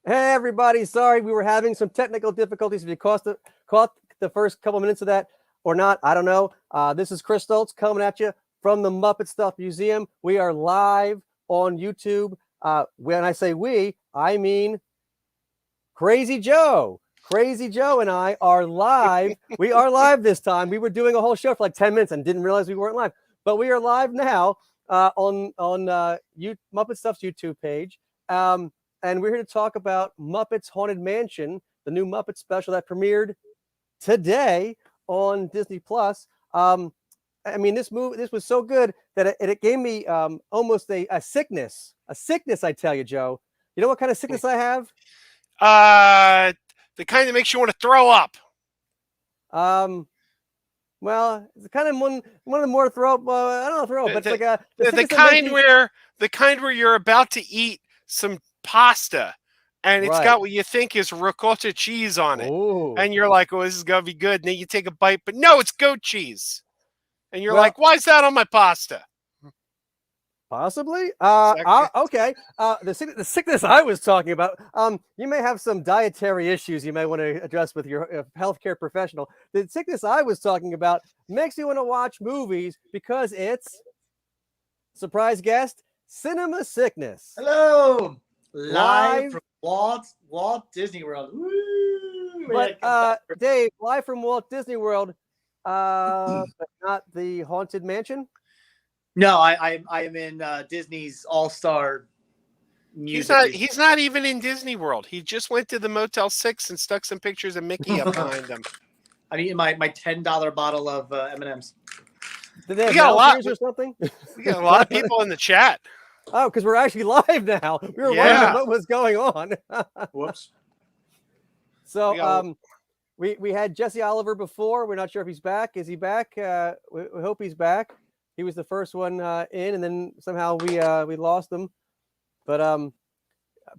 Hey, everybody. Sorry, we were having some technical difficulties. If you caught the first couple minutes of that or not, I don't know. This is Chris Stoltz coming at you from the Muppet Stuff Museum. We are live on YouTube. When I say we, I mean Krazy Joe. Krazy Joe and I are live. We are live this time. We were doing a whole show for like 10 minutes and didn't realize we weren't live. But we are live now on Muppet Stuff's YouTube page. And we're here to talk about Muppets Haunted Mansion, the new Muppet special that premiered today on Disney Plus. I mean, this was so good that it gave me almost a sickness. A sickness, I tell you, Joe. You know what kind of sickness I have? The kind that makes you want to throw up. Well, it's kind of one of the more throw up. I don't know throw up, but it's like the kind where you're about to eat some pasta and it's got what you think is ricotta cheese on it. Ooh. And you're like, oh, this is gonna be good. And then you take a bite, but no, it's goat cheese. And you're like, why is that on my pasta? Possibly. Okay. The sickness I was talking about. You may have some dietary issues you may want to address with your healthcare professional. The sickness I was talking about makes you want to watch movies because it's, surprise guest, cinema sickness. Hello, live from Walt Disney World. Woo! But Dave, live from Walt Disney World, but not the Haunted Mansion. No, I am in Disney's All-Star music. He's not even in Disney World. He just went to the Motel 6 and stuck some pictures of Mickey up behind him. I'm eating my $10 bottle of M&M's. Did they have mouthfears or something? We got a lot of people in the chat. Oh, because we're actually live now. We were wondering what was going on. Whoops. So we had Jesse Oliver before. We're not sure if he's back. Is he back? We hope he's back. He was the first one in, and then somehow we lost him. But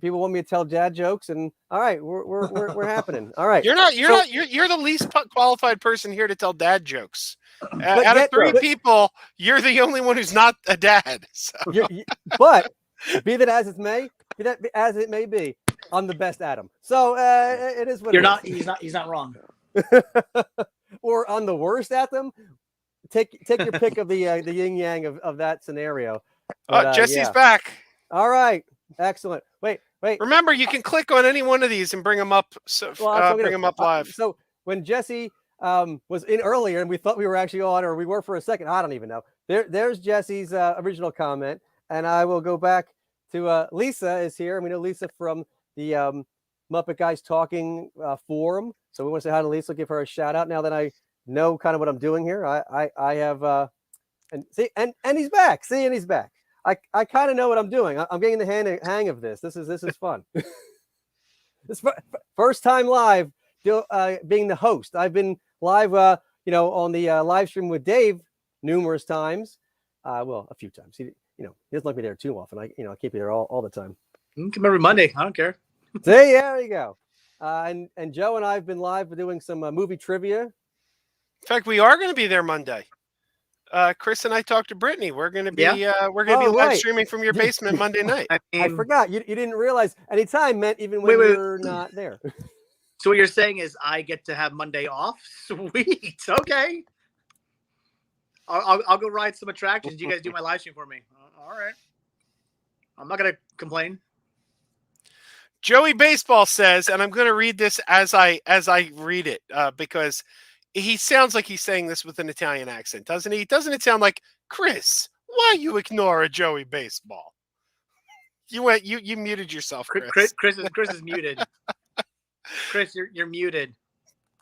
people want me to tell dad jokes, and all right, we're happening. All right, you're the least qualified person here to tell dad jokes. Out of three people, you're the only one who's not a dad. So. But be that as it may be, I'm the best at them. So it is what you're not. He's not wrong. Or I'm the worst at them. Take your pick of the yin yang of that scenario. But, Jesse's back. All right, excellent. Wait. Remember, you can click on any one of these and bring them up. Bring them up live. So when Jesse was in earlier, and we thought we were actually on, or we were for a second, I don't even know. There's Jesse's original comment, and I will go back to Lisa is here. We know Lisa from the Muppet Guys Talking forum, so we want to say hi to Lisa. Give her a shout out now that I know kind of what I'm doing here. I have and he's back. See, and he's back. I kind of know what I'm doing. I'm getting the hang of this. This is fun. This first time live, being the host. I've been live, on the live stream with Dave numerous times. Well, a few times. He doesn't like me there too often. I keep you there all the time. Come every Monday. I don't care. See, there you go. And Joe and I have been live doing some movie trivia. In fact, we are going to be there Monday. Chris and I talked to Brittany. We're going to be live streaming from your basement Monday night. I forgot. You didn't realize anytime meant even when you're not there. So what you're saying is I get to have Monday off? Sweet. Okay. I'll go ride some attractions. You guys do my live stream for me. All right. I'm not going to complain. Joey Baseball says, and I'm going to read this as I read it because he sounds like he's saying this with an Italian accent, doesn't he? Doesn't it sound like, Chris, why you ignore a Joey Baseball? You muted yourself, Chris. Chris is muted. Chris, you're muted.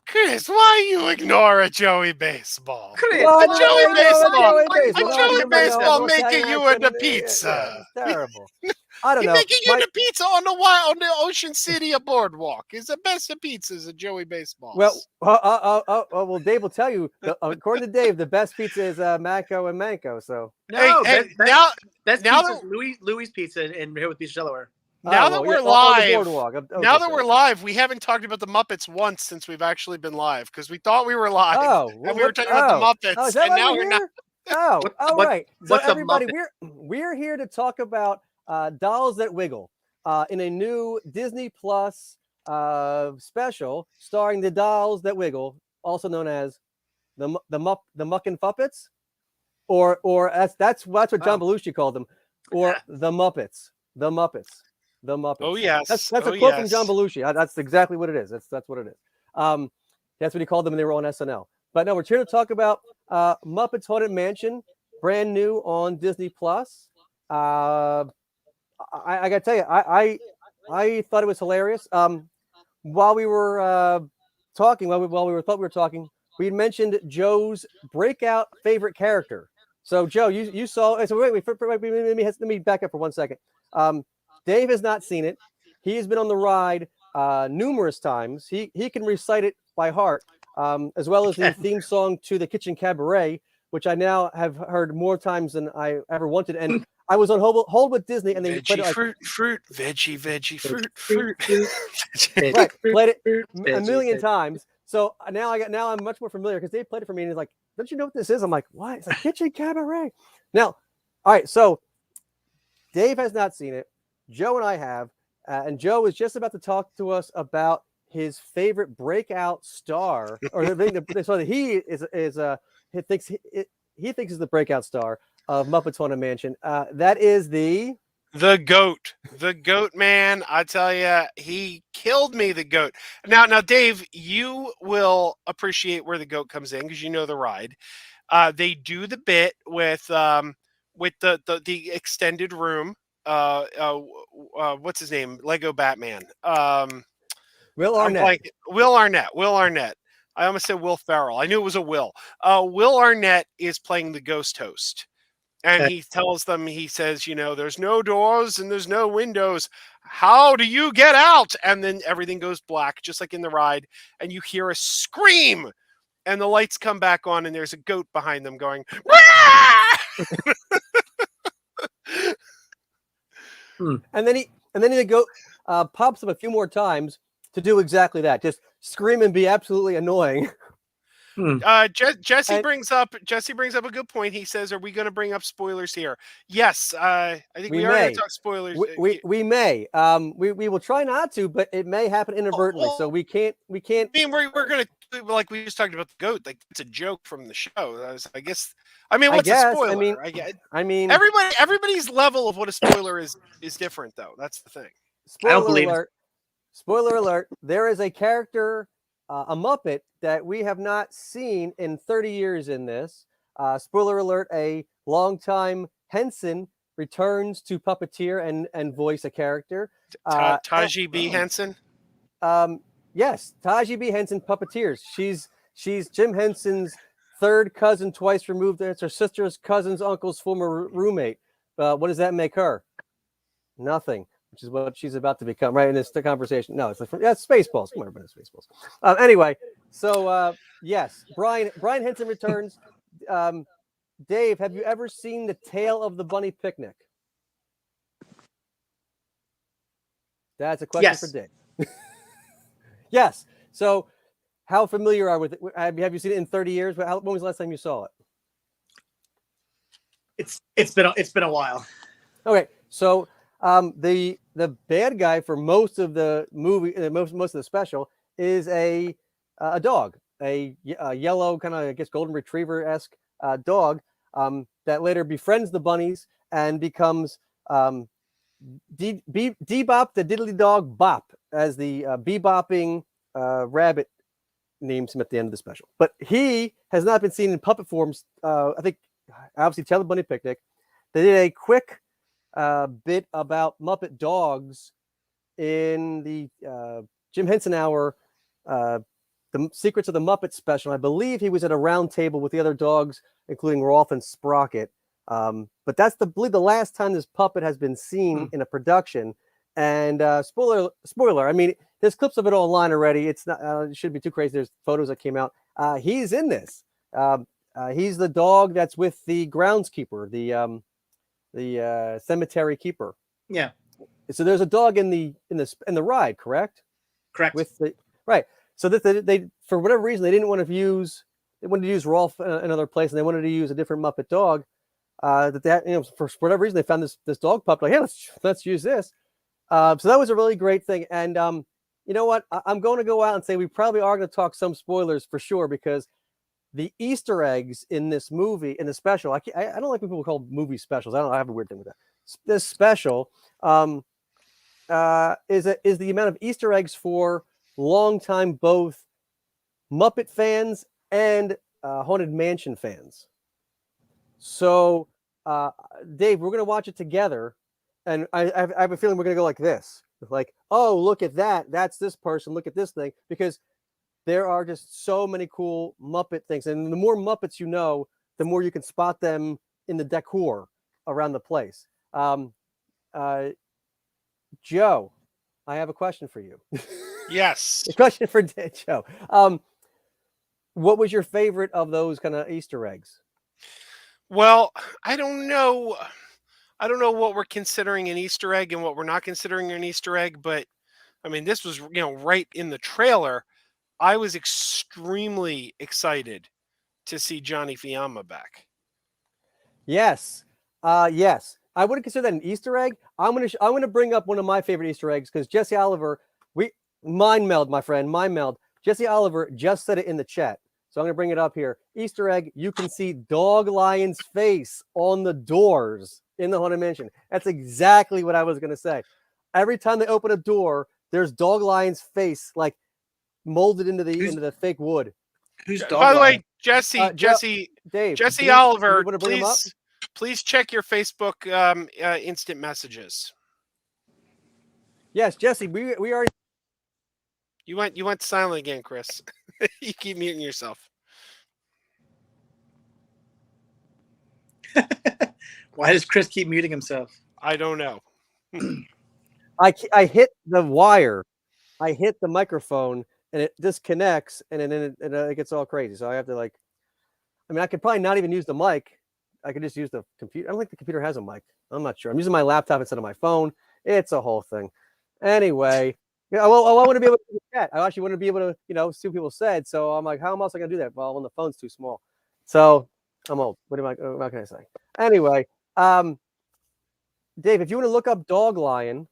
Chris, why you ignore a Joey Baseball? Chris, a Joey Baseball making you into pizza. Terrible. I don't know. Making you the pizza on the Ocean City boardwalk is the best of pizzas at Joey Baseball. Well, Dave will tell you. According to Dave, the best pizza is Manco and Manco. So that's Louis Pizza in here with Beach, Delaware. Now that we're live, we haven't talked about the Muppets once since we've actually been live because we thought we were live and we were talking about the Muppets, and now we're not. Right. So everybody, we're here to talk about dolls that wiggle. in a new Disney Plus special starring the dolls that wiggle, also known as the Muckin' Puppets, or that's what John Belushi called them, or the Muppets, the Muppets, the Muppets. Oh yes, that's a quote from John Belushi. That's exactly what it is. That's what it is. That's what he called them when they were on SNL. But no, we're here to talk about Muppets Haunted Mansion, brand new on Disney Plus. I gotta tell you, I thought it was hilarious. While we were talking, while we were talking, we had mentioned Joe's breakout favorite character. So Joe, you saw. So wait, let me back up for 1 second. Dave has not seen it. He has been on the ride numerous times. He can recite it by heart, as well as the theme song to the Kitchen Cabaret, which I now have heard more times than I ever wanted. And I was on hold with Disney, and they played it like fruit, veggie, fruit. Right, played it a million times. So now I'm much more familiar because they played it for me, and he's like, "Don't you know what this is?" I'm like, "What?" It's a Kitchen Cabaret. Now, all right. So Dave has not seen it. Joe and I have, and Joe is just about to talk to us about his favorite breakout star, or the thing that he thinks is the breakout star of Muppets Haunted Mansion. That is the goat man. I tell you, he killed me. The goat. Now, Dave, you will appreciate where the goat comes in because you know the ride. They do the bit with the extended room. What's his name? Lego Batman. Will Arnett. Will Arnett. I almost said Will Ferrell. I knew it was a Will. Will Arnett is playing the ghost host. And he tells them, he says, there's no doors and there's no windows. How do you get out? And then everything goes black, just like in the ride. And you hear a scream. And the lights come back on and there's a goat behind them going, And then the goat pops up a few more times to do exactly that. Just scream and be absolutely annoying. Jesse brings up a good point. He says, "Are we going to bring up spoilers here?" Yes, I think we are going to talk spoilers. We may. We will try not to, but it may happen inadvertently. So we can't. I mean, we're going to, like we just talked about the goat. Like it's a joke from the show. I guess. I mean, what's a spoiler? I mean, everybody's level of what a spoiler is different, though. That's the thing. Spoiler alert! There is a character, a Muppet that we have not seen in 30 years in this. Spoiler alert, a longtime Henson returns to puppeteer and voice a character. Taji B. Henson? Yes, Taji B. Henson puppeteers. She's Jim Henson's third cousin, twice removed. It's her sister's cousin's uncle's former roommate. What does that make her? Nothing. Which is what she's about to become, right? In this conversation. No, it's like, Spaceballs. Come on, everybody, Spaceballs. Anyway, so yes, Brian Henson returns. Dave, have you ever seen The Tale of the Bunny Picnic? That's a question for Dave. Yes. So, how familiar are with it? Have you seen it in 30 years? When was the last time you saw it? It's been a while. Okay, so the bad guy for most of the movie, most of the special, is a dog, a yellow kind of, I guess, golden retriever-esque dog that later befriends the bunnies and becomes Bebop the Diddly Dog Bop, as the bebopping rabbit names him at the end of the special. But he has not been seen in puppet forms. I think obviously Tell the Bunny Picnic. They did a quick bit about Muppet dogs in the Jim Henson Hour, the Secrets of the Muppet special. I believe he was at a round table with the other dogs, including Rolf and Sprocket. But that's the last time this puppet has been seen in a production. And spoiler, I mean, there's clips of it online already. It's not, it shouldn't be too crazy. There's photos that came out. He's in this. He's the dog that's with the groundskeeper, the cemetery keeper. Yeah. So there's a dog in the ride, correct? Correct. Right. So that they for whatever reason they wanted to use Rolf in another place, and they wanted to use a different Muppet dog. For whatever reason they found this dog pup. Like, hey, let's use this. So that was a really great thing. And you know what? I'm going to go out and say we probably are going to talk some spoilers for sure, because the Easter eggs in this movie, in the special, I don't like when people call movie specials. I have a weird thing with that. This special is the amount of Easter eggs for longtime both Muppet fans and Haunted Mansion fans. So, Dave, we're going to watch it together, and I have a feeling we're going to go like this. Like, oh, look at that. That's this person. Look at this thing. Because there are just so many cool Muppet things. And the more Muppets you know, the more you can spot them in the decor around the place. Joe, I have a question for you. Yes. A question for Joe. What was your favorite of those kind of Easter eggs? Well, I don't know. I don't know what we're considering an Easter egg and what we're not considering an Easter egg, but I mean, this was, right in the trailer. I was extremely excited to see Johnny Fiamma back. Yes. Yes. I wouldn't consider that an Easter egg. I'm gonna bring up one of my favorite Easter eggs, because Jesse Oliver, mind meld, my friend, mind meld. Jesse Oliver just said it in the chat. So I'm gonna bring it up here. Easter egg, you can see Dog Lion's face on the doors in the Haunted Mansion. That's exactly what I was gonna say. Every time they open a door, there's Dog Lion's face like molded into the fake wood. Who's By Dog the Lion? way, Jesse Dave, Oliver, you wanna bring him up? please check your Facebook instant messages. Yes, Jesse, we are. You went silent again, Chris. You keep muting yourself. Why does Chris keep muting himself? I don't know. I hit the wire, I hit the microphone, and it disconnects, and then it gets all crazy. So I have to I could probably not even use the mic. I could just use the computer. I don't think the computer has a mic. I'm not sure. I'm using my laptop instead of my phone. It's a whole thing. Anyway, I want to be able to chat. I actually want to be able to, see what people said. So I'm like, how else am I going to do that? Well, when the phone's too small. So I'm old. What can I say? Anyway, Dave, if you want to look up Dog Lion.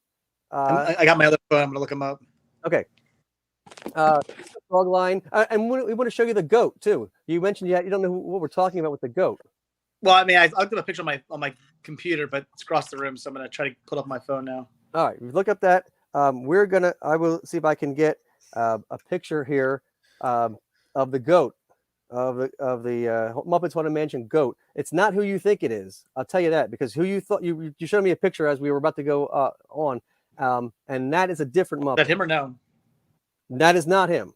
I got my other phone. I'm going to look him up. Okay. Dog Lion. And we want to show you the goat, too. You mentioned you don't know what we're talking about with the goat. Well, I mean, I'll get a picture on my computer, but it's across the room, so I'm going to try to pull up my phone now. All right, look up that. I will see if I can get a picture here of the goat, of the Muppets Haunted Mansion goat. It's not who you think it is. I'll tell you that, because who you thought you showed me a picture as we were about to go on, and that is a different Muppet. Is that him or no? That is not him.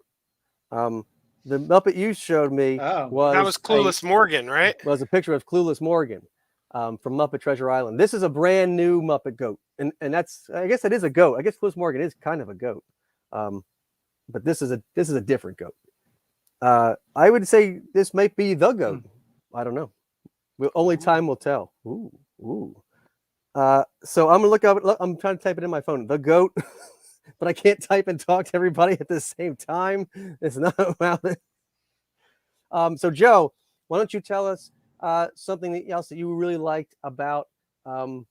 The Muppet you showed me was Clueless Morgan, right? Was a picture of Clueless Morgan from Muppet Treasure Island. This is a brand new Muppet goat, and that's, I guess it is a goat. I guess Clueless Morgan is kind of a goat, but this is a different goat. I would say this might be the goat. I don't know. Only time will tell. Ooh. So I'm gonna look up. I'm trying to type it in my phone. The goat. But I can't type and talk to everybody at the same time. It's not about it. So Joe, why don't you tell us something else that you really liked about the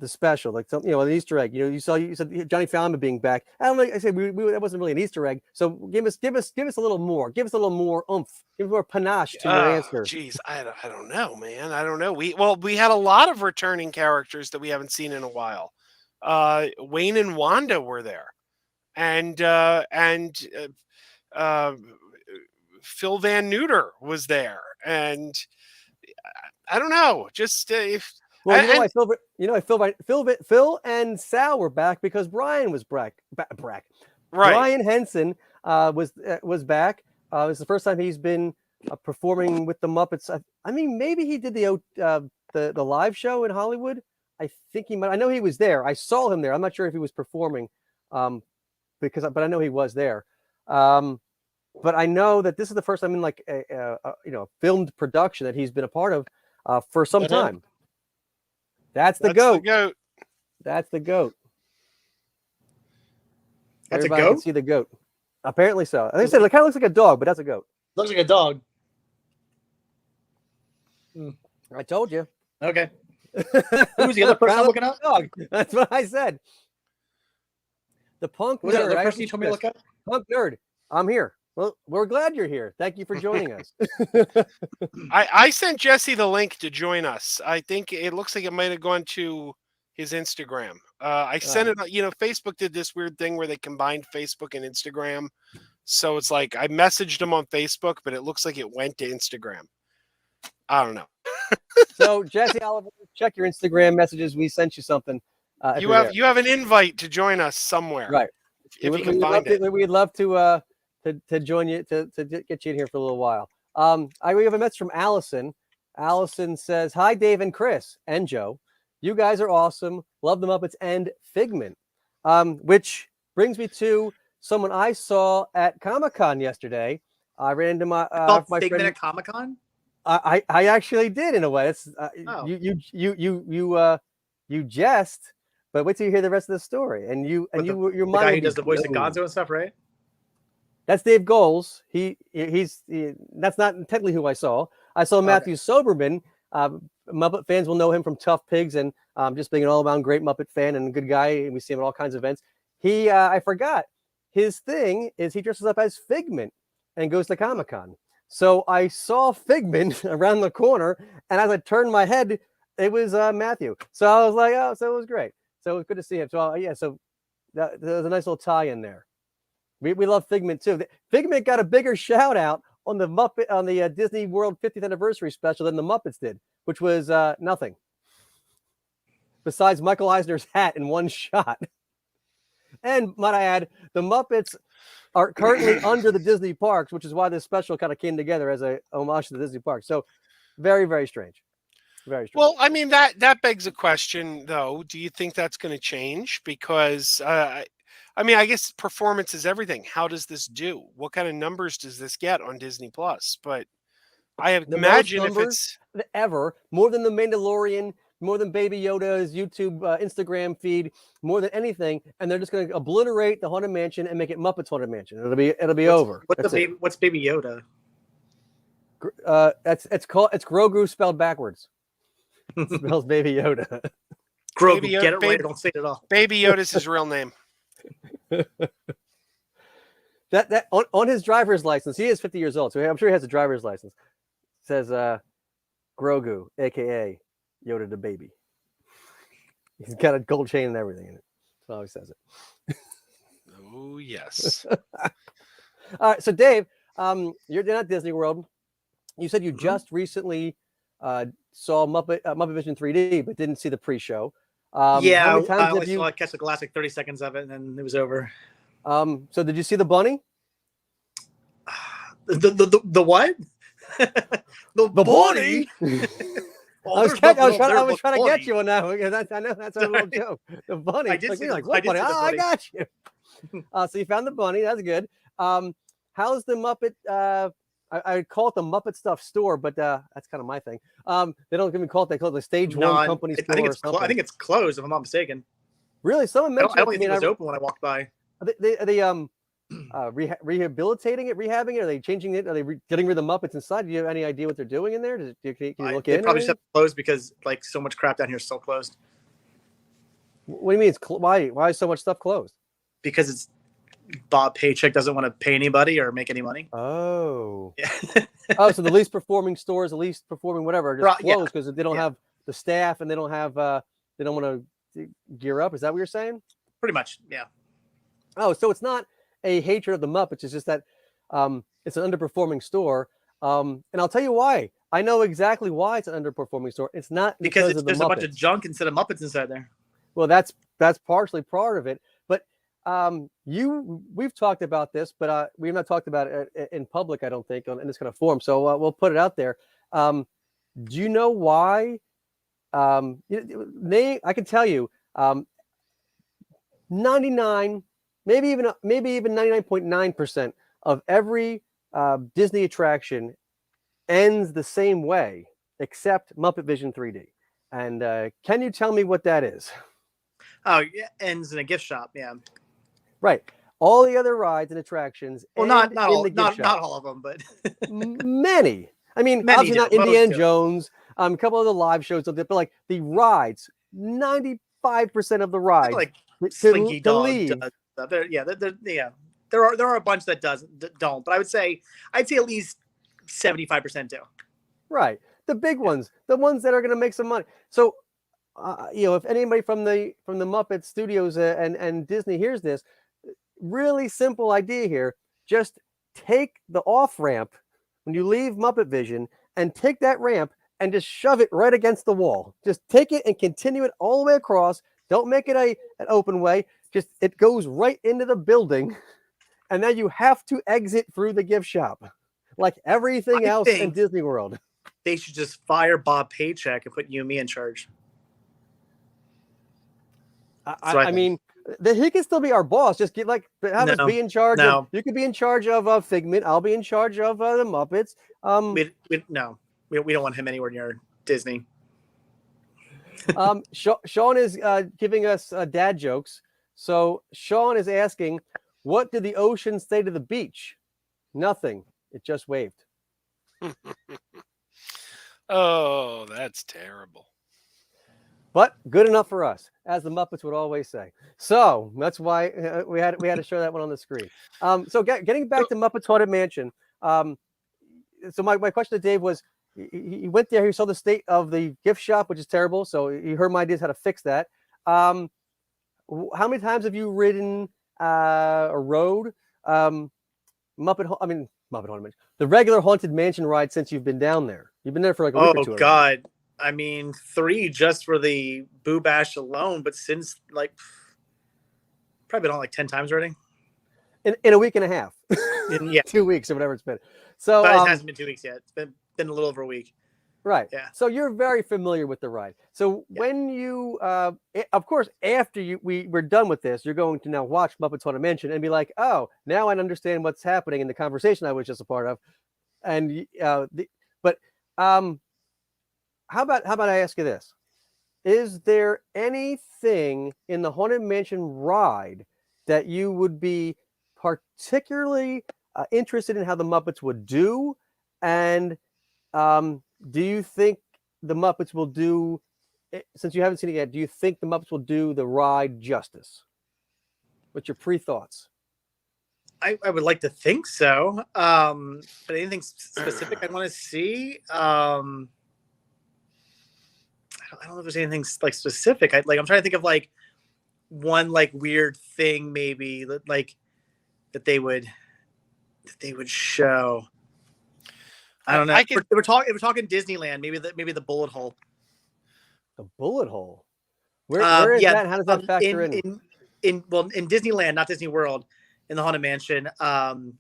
special, like something, an Easter egg. You said Johnny Fiamma being back. I don't know. I said that wasn't really an Easter egg. So give us a little more. Give us a little more oomph. Give us more panache to your answer. Geez, I don't know, man. I don't know. We had a lot of returning characters that we haven't seen in a while. Wayne and Wanda were there, and Phil Van Neuter was there, and I don't know, just Phil and Sal were back because Brian was back. Right. Brian Henson was back. It's the first time he's been performing with the Muppets. I mean, maybe he did the live show in Hollywood. I think he might. I know he was there. I saw him there. I'm not sure if he was performing, but I know he was there. But I know that this is the first time in like a filmed production that he's been a part of for some time. That's the goat. That's the goat. That's Everybody a goat? can see the goat. Apparently so. I think I said it kind of looks like a dog, but that's a goat. Looks like a dog. I told you. Okay. Who's the other person I'm looking up? Dog. That's what I said. The punk Was that nerd. the person you told me to look up? Punk nerd. I'm here. Well, we're glad you're here. Thank you for joining us. I sent Jesse the link to join us. I think it looks like it might have gone to his Instagram. I sent it. Facebook did this weird thing where they combined Facebook and Instagram. So it's like I messaged him on Facebook, but it looks like it went to Instagram. I don't know. So Jesse Oliver, check your Instagram messages. We sent you something. You have an invite to join us somewhere, right? If you can find it. We'd love to join you to get you in here for a little while. We have a message from Allison. Allison says, "Hi, Dave and Chris and Joe. You guys are awesome. Love the Muppets and Figment." Which brings me to someone I saw at Comic-Con yesterday. I ran into my Figment friend at Comic-Con. I actually did in a way. It's you jest, but wait till you hear the rest of the story. And your the mind guy who does the voice of Gonzo and stuff, right? That's Dave Goles. He's that's not technically who I saw. I saw Matthew Soberman. Muppet fans will know him from Tough Pigs and just being an all-around great Muppet fan and a good guy. And we see him at all kinds of events. I forgot his thing is he dresses up as Figment and goes to Comic-Con. So I saw Figment around the corner, and as I turned my head, it was Matthew. So I was like, oh, so it was great. So it was good to see him. So so there was a nice little tie-in there. We love Figment too. Figment got a bigger shout out on the Disney World 50th anniversary special than the Muppets did, which was nothing. Besides Michael Eisner's hat in one shot. And might I add, the Muppets are currently under the Disney parks, which is why this special kind of came together as a homage to the Disney parks. So very, very strange. Very strange. Well, I mean, that begs a question, though. Do you think that's going to change? Because, I guess performance is everything. How does this do? What kind of numbers does this get on Disney Plus? But I imagine if it's ever more than The Mandalorian, more than Baby Yoda's YouTube, Instagram feed, more than anything, and they're just going to obliterate the Haunted Mansion and make it Muppets Haunted Mansion. It'll be over. What's Baby Yoda? It's Grogu spelled backwards. It spells Baby Yoda. Grogu, get it right. Don't say it at all. Baby Yoda's his real name. that on his driver's license, he is 50 years old, so I'm sure he has a driver's license. It says Grogu, aka Yoda the baby. He's got a gold chain and everything in it. That's how he says it. Oh yes. All right, so Dave, you're at Disney World. You said you just recently saw Muppet Vision 3D, but didn't see the pre-show. How many times I only saw catch the last 30 seconds of it, and then it was over. So did you see the bunny? The what? the bunny. I was trying to get you on that one. I know that's a little joke. The bunny. I did see what bunny? I got you. So you found the bunny. That's good. How's the Muppet? I call it the Muppet Stuff Store, but that's kind of my thing. They don't even call it. They call it the Stage One Company Store. I think it's closed, if I'm not mistaken. Really? Someone mentioned. I don't think it was open when I walked by. Are they rehabilitating it, rehabbing it? Are they changing it? Are they getting rid of the Muppets inside? Do you have any idea what they're doing in there? Can you look in? They probably just have to close because like so much crap down here is still closed. What do you mean? Why is so much stuff closed? Because it's Bob Paycheck doesn't want to pay anybody or make any money. Oh. Yeah. So the least performing stores, the least performing whatever, are just closed because they don't have the staff and they don't have they don't want to gear up. Is that what you're saying? Pretty much, yeah. Oh, so it's not a hatred of the Muppets. It's just that it's an underperforming store. And I'll tell you why. I know exactly why it's an underperforming store. It's not because there's a bunch of junk instead of Muppets inside there. Well, that's partially part of it. But we've talked about this, but we've not talked about it in public, I don't think, in this kind of forum. So we'll put it out there. Do you know why? I can tell you, 99, maybe even 99.9% of every Disney attraction ends the same way, except Muppet Vision 3D. And can you tell me what that is? Oh, yeah, ends in a gift shop. Yeah. Right. All the other rides and attractions. Well, not all of them, but many. I mean, obviously not Indiana Jones. A couple of the live shows, but like the rides, 95% of the rides like Slinky Dog, stuff. There are a bunch that don't, but I'd say at least 75% do. Right. The big ones, the ones that are going to make some money. So, if anybody from the Muppet Studios and Disney hears this, really simple idea here. Just take the off ramp when you leave Muppet Vision and take that ramp and just shove it right against the wall. Just take it and continue it all the way across. Don't make it an open way. Just it goes right into the building, and then you have to exit through the gift shop, like everything else in Disney World. They should just fire Bob Paycheck and put you and me in charge. I mean, he can still be our boss. Just have us be in charge. No. You could be in charge of Figment. I'll be in charge of the Muppets. We don't want him anywhere near Disney. Sean is giving us dad jokes. So Sean is asking, what did the ocean say to the beach? Nothing. It just waved. Oh, that's terrible. But good enough for us, as the Muppets would always say. So that's why we had to show that one on the screen. So getting back to Muppets Haunted Mansion. So my question to Dave was, he went there, he saw the state of the gift shop, which is terrible. So he heard my ideas how to fix that. How many times have you ridden or rode Muppet Haunted Mansion, the regular Haunted Mansion ride since you've been down there? You've been there for like a week or two. Oh God. I mean, 3 just for the Boo Bash alone, but since probably been on like 10 times already. In a week and a half. Yeah. 2 weeks or whatever it's been. So but it hasn't been 2 weeks yet. It's been a little over a week. Right. Yeah. So you're very familiar with the ride. So when you, of course, after we're done with this, you're going to now watch Muppets Haunted Mansion and be like, oh, now I understand what's happening in the conversation I was just a part of. And how about I ask you this? Is there anything in the Haunted Mansion ride that you would be particularly interested in how the Muppets would do? And do you think the Muppets will do, since you haven't seen it yet, do you think the Muppets will do the ride justice? What's your pre-thoughts? I would like to think so. But anything specific I want to see? I don't know if there's anything like specific. I'm trying to think of like one like weird thing maybe that they would show. I don't know. If we're talking Disneyland, maybe the bullet hole. The bullet hole. Where is that? How does that factor in Disneyland, not Disney World, in the Haunted Mansion. I don't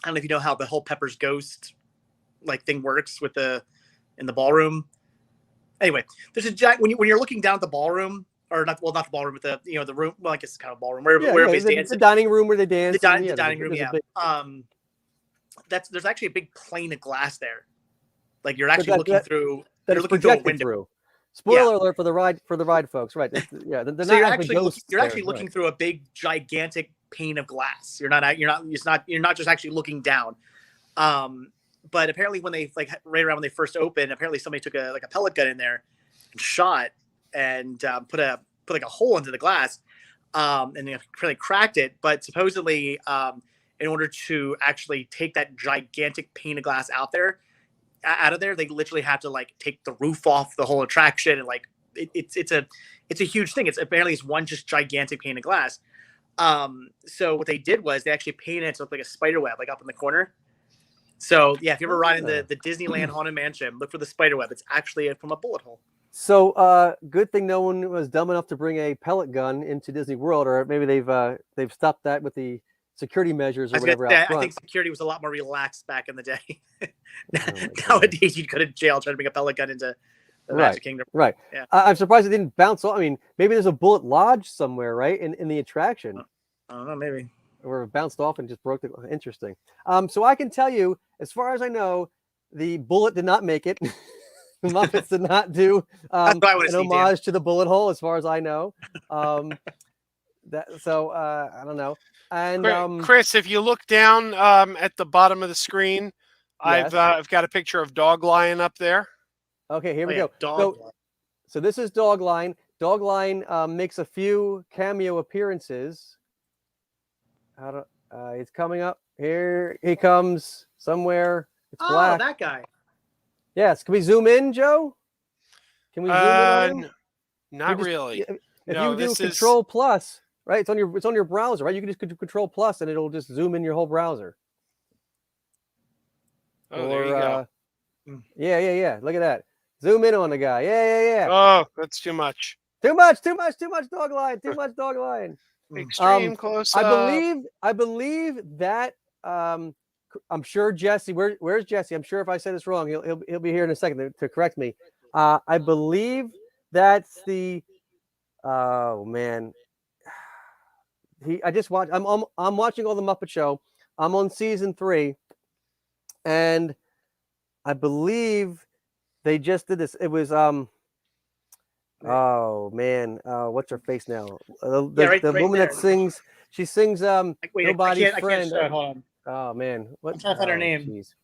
know if you know how the whole Pepper's Ghost thing works in the ballroom. Anyway, there's a giant when you're looking down at the ballroom, or not the ballroom, but the room. Well, I guess it's kind of ballroom where everybody's dancing. The dining room where they dance. The dining room, yeah. There's actually a big plane of glass there. Like you're actually looking through. You're looking through a window. Spoiler alert for the ride, folks. Right? Yeah. So you're actually looking through a big, gigantic pane of glass. You're not just actually looking down. But apparently when they right around when they first opened, apparently somebody took a pellet gun in there and shot and put a hole into the glass and really cracked it. But supposedly in order to actually take that gigantic pane of glass out of there, they literally have to take the roof off the whole attraction, and it's a huge thing. It's one just gigantic pane of glass. So what they did was they actually painted it to look like a spider web, up in the corner. So yeah, if you ever ride in the Disneyland Haunted Mansion, look for the spider web. It's actually from a bullet hole. So good thing no one was dumb enough to bring a pellet gun into Disney World, or maybe they've stopped that with the security measures or whatever out front. I think security was a lot more relaxed back in the day. Nowadays, you'd go to jail trying to bring a pellet gun into the Magic Kingdom. Right. Yeah. I'm surprised it didn't bounce off. I mean, maybe there's a bullet lodge somewhere, right, in the attraction. I don't know, maybe. Or it bounced off and just broke the. Interesting. So I can tell you, as far as I know, the bullet did not make it. The Muppets did not do an homage to the bullet hole, as far as I know. I don't know. And Chris, if you look down at the bottom of the screen, yes. I've got a picture of Dog Lion up there. Okay, here we go. So this is Dog Lion. Dog Lion makes a few cameo appearances How do? It's coming up. Here he comes somewhere. It's black. That guy. Yes. Can we zoom in, Joe? Can we zoom in on him? Not really. If you do Control Plus, right? It's on your browser, right? You can just do Control Plus, and it'll just zoom in your whole browser. Oh, there you go. Yeah. Look at that. Zoom in on the guy. Yeah. Oh, that's too much. Too much dog line. Too much dog line. Extreme close up. I believe that I'm sure Jesse. Where's Jesse? I'm sure if I say this wrong, he'll be here in a second to correct me. I believe that's the. Oh man. I just watched. I'm watching all the Muppet Show. I'm on season 3, and I believe they just did this. It was Oh man, what's her face now? The woman that sings. She sings Nobody's Friend. Hold on. Oh man, I'm trying to find her name. Geez.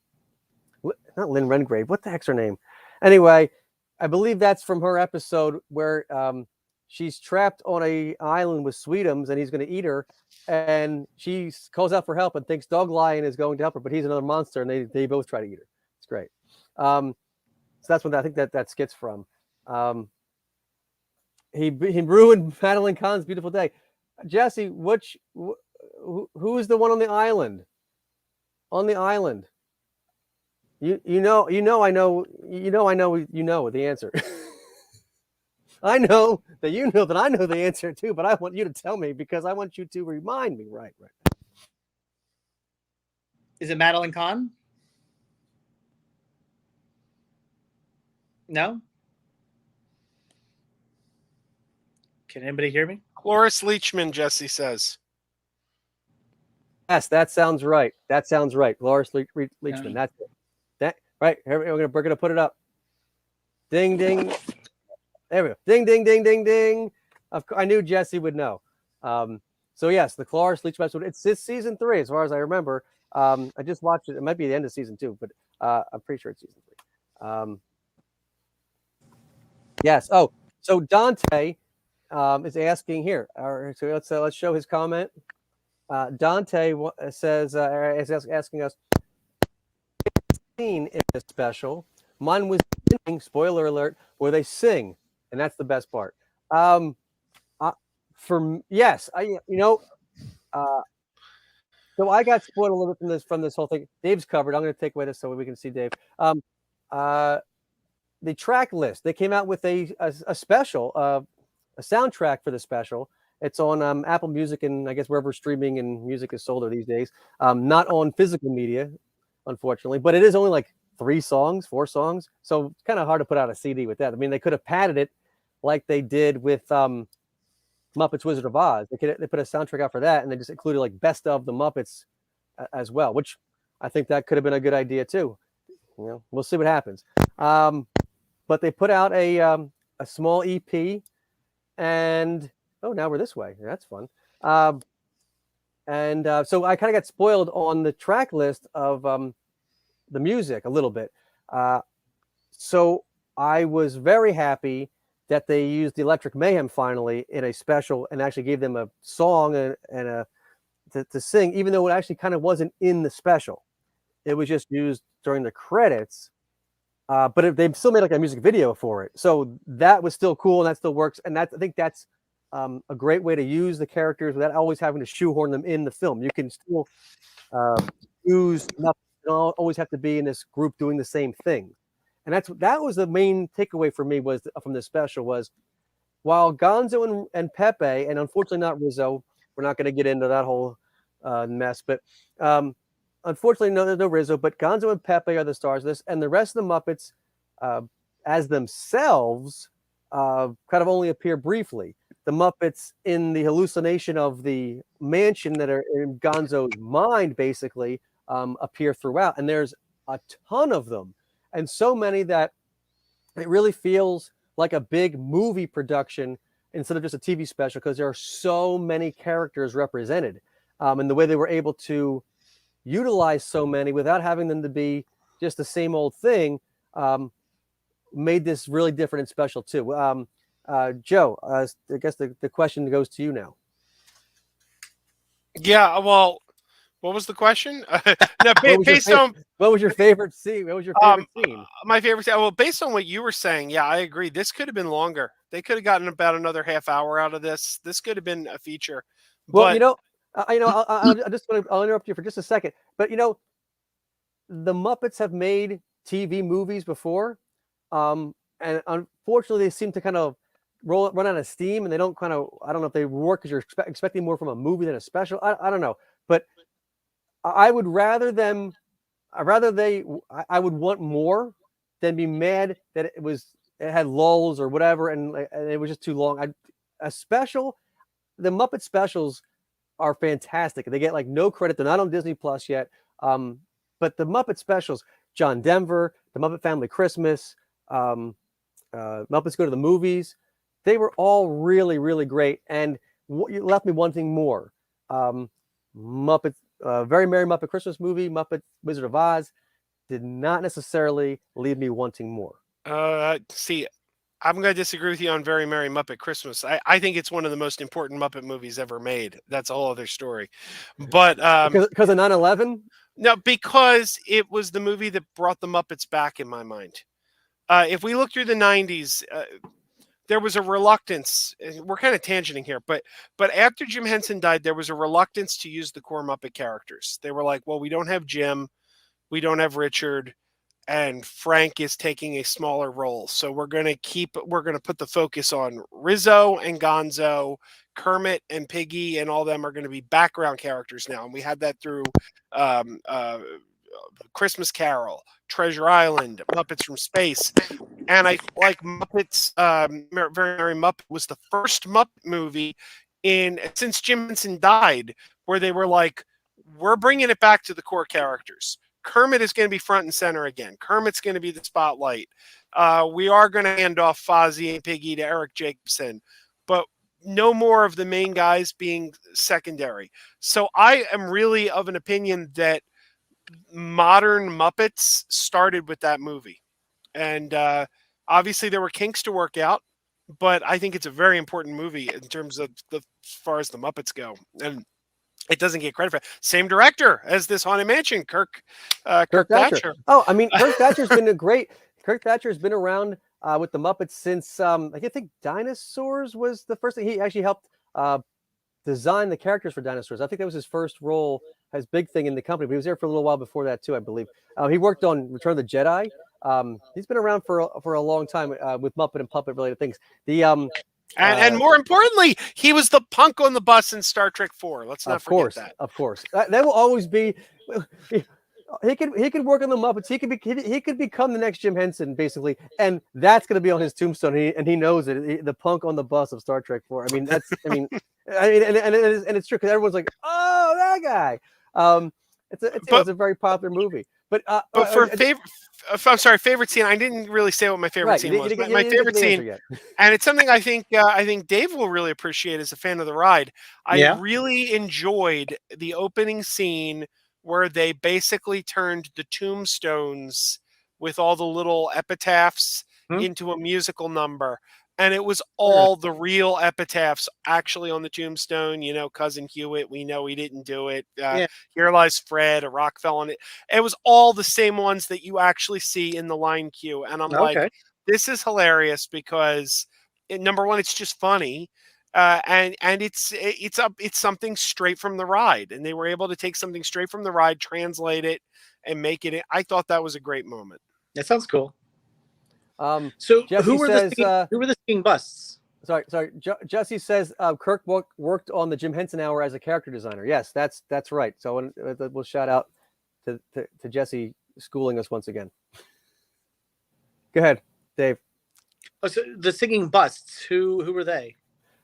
Not Lynn Rengrave. What the heck's her name? Anyway, I believe that's from her episode where she's trapped on an island with Sweetums and he's going to eat her, and she calls out for help and thinks Dog Lion is going to help her, but he's another monster, and they both try to eat her. It's great. So that's what I think that skit's from. He ruined Madeline Kahn's beautiful day. Jesse, who is the one on the island? On the island. I know the answer. I know that you know that I know the answer too, but I want you to tell me because I want you to remind me. Right. Is it Madeline Kahn? No? Can anybody hear me? Cloris Leachman, Jesse says. Yes, that sounds right. Cloris Leachman. That's it. That right. We're gonna put it up. Ding ding. There we go. Ding ding ding ding ding. I knew Jesse would know. So yes, the Cloris Leachman episode. It's season 3, as far as I remember. I just watched it. It might be the end of season 2, but I'm pretty sure it's season 3. Yes. Oh, so Dante is asking here. So let's show his comment. Dante says is asking us. Scene in this special. Mine was spoiler alert where they sing, and that's the best part. So I got spoiled a little bit from this whole thing. Dave's covered. I'm going to take away this so we can see Dave. The track list. They came out with a special, a soundtrack for the special. It's on Apple Music and I guess wherever streaming and music is sold these days. Not on physical media, unfortunately, but it is only like 4 songs. So it's kind of hard to put out a CD with that. I mean, they could have padded it like they did with Muppets Wizard of Oz. They put a soundtrack out for that, and they just included like best of the Muppets as well, which I think that could have been a good idea too. We'll see what happens. But they put out a small EP, and now we're this way. That's fun. So I kind of got spoiled on the track list of the music a little bit. So I was very happy that they used the Electric Mayhem finally in a special and actually gave them a song and to sing, even though it actually kind of wasn't in the special. It was just used during the credits. But they still made like a music video for it. So that was still cool and that still works. And I think that's a great way to use the characters without always having to shoehorn them in the film. You can still use enough. You don't always have to be in this group doing the same thing. And that was the main takeaway for me from this special was while Gonzo and Pepe, and unfortunately not Rizzo, we're not going to get into that whole mess, but unfortunately there's no Rizzo, but Gonzo and Pepe are the stars of this, and the rest of the Muppets as themselves kind of only appear briefly. The Muppets in the hallucination of the mansion that are in Gonzo's mind basically appear throughout, and there's a ton of them, and so many that it really feels like a big movie production instead of just a TV special because there are so many characters represented, and the way they were able to utilize so many without having them to be just the same old thing made this really different and special too. Joe, I guess the question goes to you now. Yeah. Well, what was the question? No, based on what was your favorite scene? What was your favorite scene? My favorite scene. Well, based on what you were saying, yeah, I agree. This could have been longer. They could have gotten about another half hour out of this. This could have been a feature. Well, But I'll interrupt you for just a second. But the Muppets have made TV movies before, and unfortunately, they seem to kind of run out of steam, and they don't kind of. I don't know if they work because you're expecting more from a movie than a special. I don't know, but I would rather them. I would want more than be mad that it had lulls or whatever, and it was just too long. The Muppet specials are fantastic. They get like no credit. They're not on Disney Plus yet. But the Muppet specials, John Denver, the Muppet Family Christmas, Muppets Go to the Movies, they were all really, really great. And you left me wanting more. Muppet, Very Merry Muppet Christmas Movie, Muppet Wizard of Oz did not necessarily leave me wanting more. See, I'm going to disagree with you on Very Merry Muppet Christmas. I think it's one of the most important Muppet movies ever made. That's a whole other story. But because of 9/11? No, because it was the movie that brought the Muppets back in my mind. If we look through the 90s, there was a reluctance. We're kind of tangenting here, but after Jim Henson died, there was a reluctance to use the core Muppet characters. They were like, well, we don't have Jim, we don't have Richard, and Frank is taking a smaller role. So we're going to put the focus on Rizzo and Gonzo, Kermit and Piggy, and all them are going to be background characters now. And we had that through Christmas Carol, Treasure Island, Muppets from Space. And I like Muppets, Very Merry Muppet was the first Muppet movie since Jim Henson died, where they were like, we're bringing it back to the core characters. Kermit is going to be front and center again. Kermit's going to be the spotlight. We are going to hand off Fozzie and Piggy to Eric Jacobson, but no more of the main guys being secondary. So I am really of an opinion that modern Muppets started with that movie. And obviously there were kinks to work out, but I think it's a very important movie in terms of as far as the Muppets go. And it doesn't get credit for it. Same director as this Haunted Mansion, Kirk Thatcher. Oh, I mean, Kirk Thatcher's been Kirk Thatcher's been around with the Muppets since I think Dinosaurs was the first thing. He actually helped design the characters for Dinosaurs. I think that was his first role, his big thing in the company. But he was there for a little while before that too, I believe. He worked on Return of the Jedi. He's been around for a long time with Muppet and puppet related things. And more importantly, he was the punk on the bus in Star Trek 4. Let's not forget that. Of course, that will always be. He could work on the Muppets. He could become the next Jim Henson, basically, and that's going to be on his tombstone. And he knows it. The punk on the bus of Star Trek 4. I mean, and it's true because everyone's like, oh, that guy. It's a very popular movie. But for favorite scene, I didn't really say what my favorite scene was. My favorite scene, and it's something I think Dave will really appreciate as a fan of the ride. I really enjoyed the opening scene where they basically turned the tombstones with all the little epitaphs into a musical number. And it was all the real epitaphs actually on the tombstone. You know, Cousin Hewitt, we know he didn't do it. Here Lies Fred, a rock fell on it. It was all the same ones that you actually see in the line queue. And I'm like, this is hilarious because number one, it's just funny. And it's something straight from the ride. And they were able to take something straight from the ride, translate it, and make it. I thought that was a great moment. That sounds cool. So Jesse who were the singing busts? Sorry. Jesse says Kirk worked on the Jim Henson Hour as a character designer. Yes, that's right. So we'll shout out to Jesse schooling us once again. Go ahead, Dave. Oh, so the singing busts. Who were they?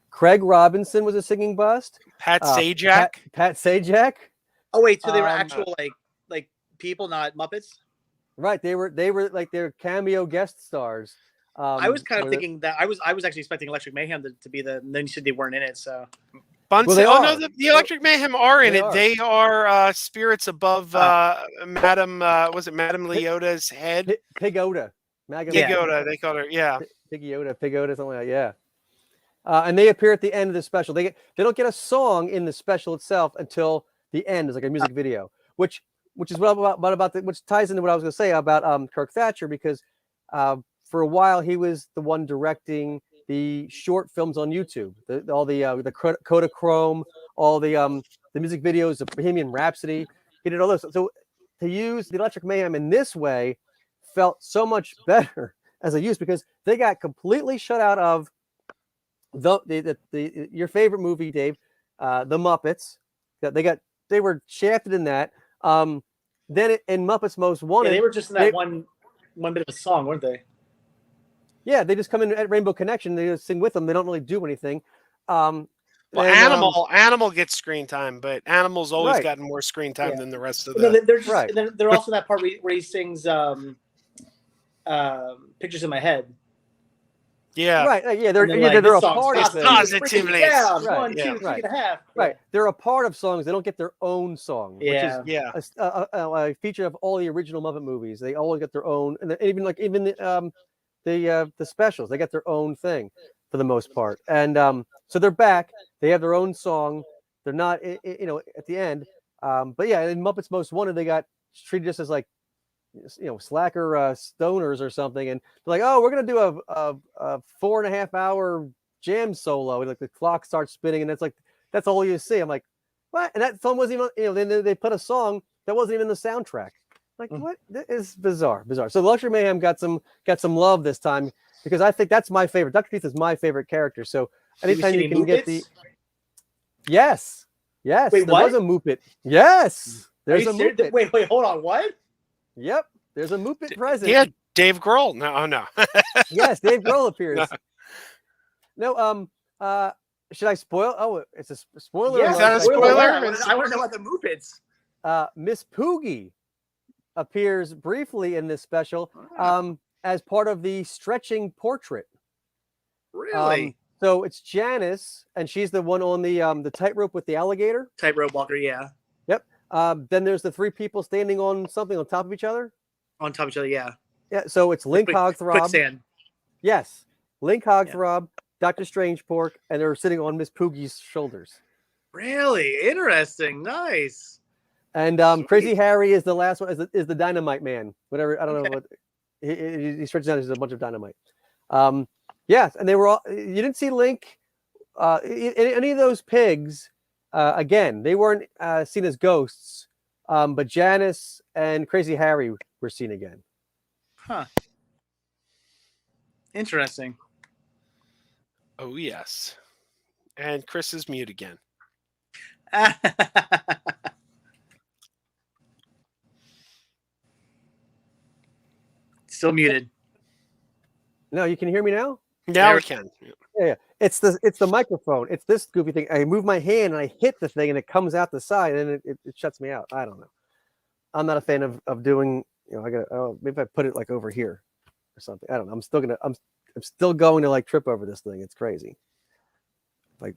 Craig Robinson was a singing bust. Pat Sajak. Pat Sajak. Oh wait, so they were actual like people, not Muppets. Right, they were like their cameo guest stars. I was kind of thinking that I was actually expecting Electric Mayhem to be the. And then you said they weren't in it, so. Bunsen. Well, no, the Electric Mayhem are in it. They are spirits above Madame. Was it Madame Leota's head? Pig Oda. Pig Oda. They called her. Yeah. Pig Oda. Something like that. Yeah. And they appear at the end of the special. They don't get a song in the special itself until the end. It's like a music video, which is which ties into what I was going to say about Kirk Thatcher, because for a while he was the one directing the short films on YouTube, all the Kodachrome, all the music videos, the Bohemian Rhapsody. He did all this. So to use the Electric Mayhem in this way felt so much better as a use, because they got completely shut out of your favorite movie, Dave, the Muppets. They were shafted in that. Then in Muppets Most Wanted, they were just in that one bit of a song, weren't they? Yeah, they just come in at Rainbow Connection. They just sing with them. They don't really do anything. Animal gets screen time, but Animal's always gotten more screen time than the rest of the. They're just, they're also that part where he sings "Pictures in My Head." Yeah. Right. Yeah. They're a part of it. Positively. Down. Right. 1, 2, 3.5. Right. They're a part of songs. They don't get their own song. Yeah. Which is a feature of all the original Muppet movies. They always get their own, and even the specials, they get their own thing for the most part. And so they're back. They have their own song. They're not, at the end. But yeah, in Muppets Most Wanted, they got treated just as like, slacker stoners or something, and they're like, oh, we're gonna do a 4.5 hour jam solo, and like the clock starts spinning, and that's all you see. I'm like, what? And that song wasn't even, then they put a song that wasn't even in the soundtrack. Like, what? That is bizarre. So Electric Mayhem got some love this time, because I think that's my favorite. Dr. Teeth is my favorite character. So anytime you can get the yes, wait, there was a Muppet. Yes, there's a Muppet. Wait, hold on, what? Yep, there's a Muppet present. Yeah, Dave Grohl. No. Yes, Dave Grohl appears. No, should I spoil? Oh, it's a spoiler. Yeah, is that a spoiler? I want to know about the Muppets. Miss Poogie appears briefly in this special as part of the stretching portrait. Really? So it's Janice, and she's the one on the tightrope with the alligator. Tightrope walker, yeah. Yep. Then there's the three people standing on something on top of each other. On top of each other, yeah. Yeah. So it's Link Hogthrob. Quicksand. Yes, Link Hogthrob, Dr. Strangepork, and they're sitting on Miss Poogie's shoulders. Really interesting. Nice. And Crazy Harry is the last one. Is the Dynamite Man? Whatever. I don't know what he stretches out. There's a bunch of dynamite. Yes, and they were all. You didn't see Link. Any of those pigs. Again, they weren't seen as ghosts, but Janice and Crazy Harry were seen again. Huh. Interesting. Oh, yes. And Chris is mute again. Still muted. No, you can hear me now? Now we can. Yeah. It's the microphone. It's this goofy thing. I move my hand and I hit the thing and it comes out the side and it shuts me out. I don't know. I'm not a fan of doing, maybe if I put it like over here or something. I don't know. I'm still going to like trip over this thing. It's crazy. Like,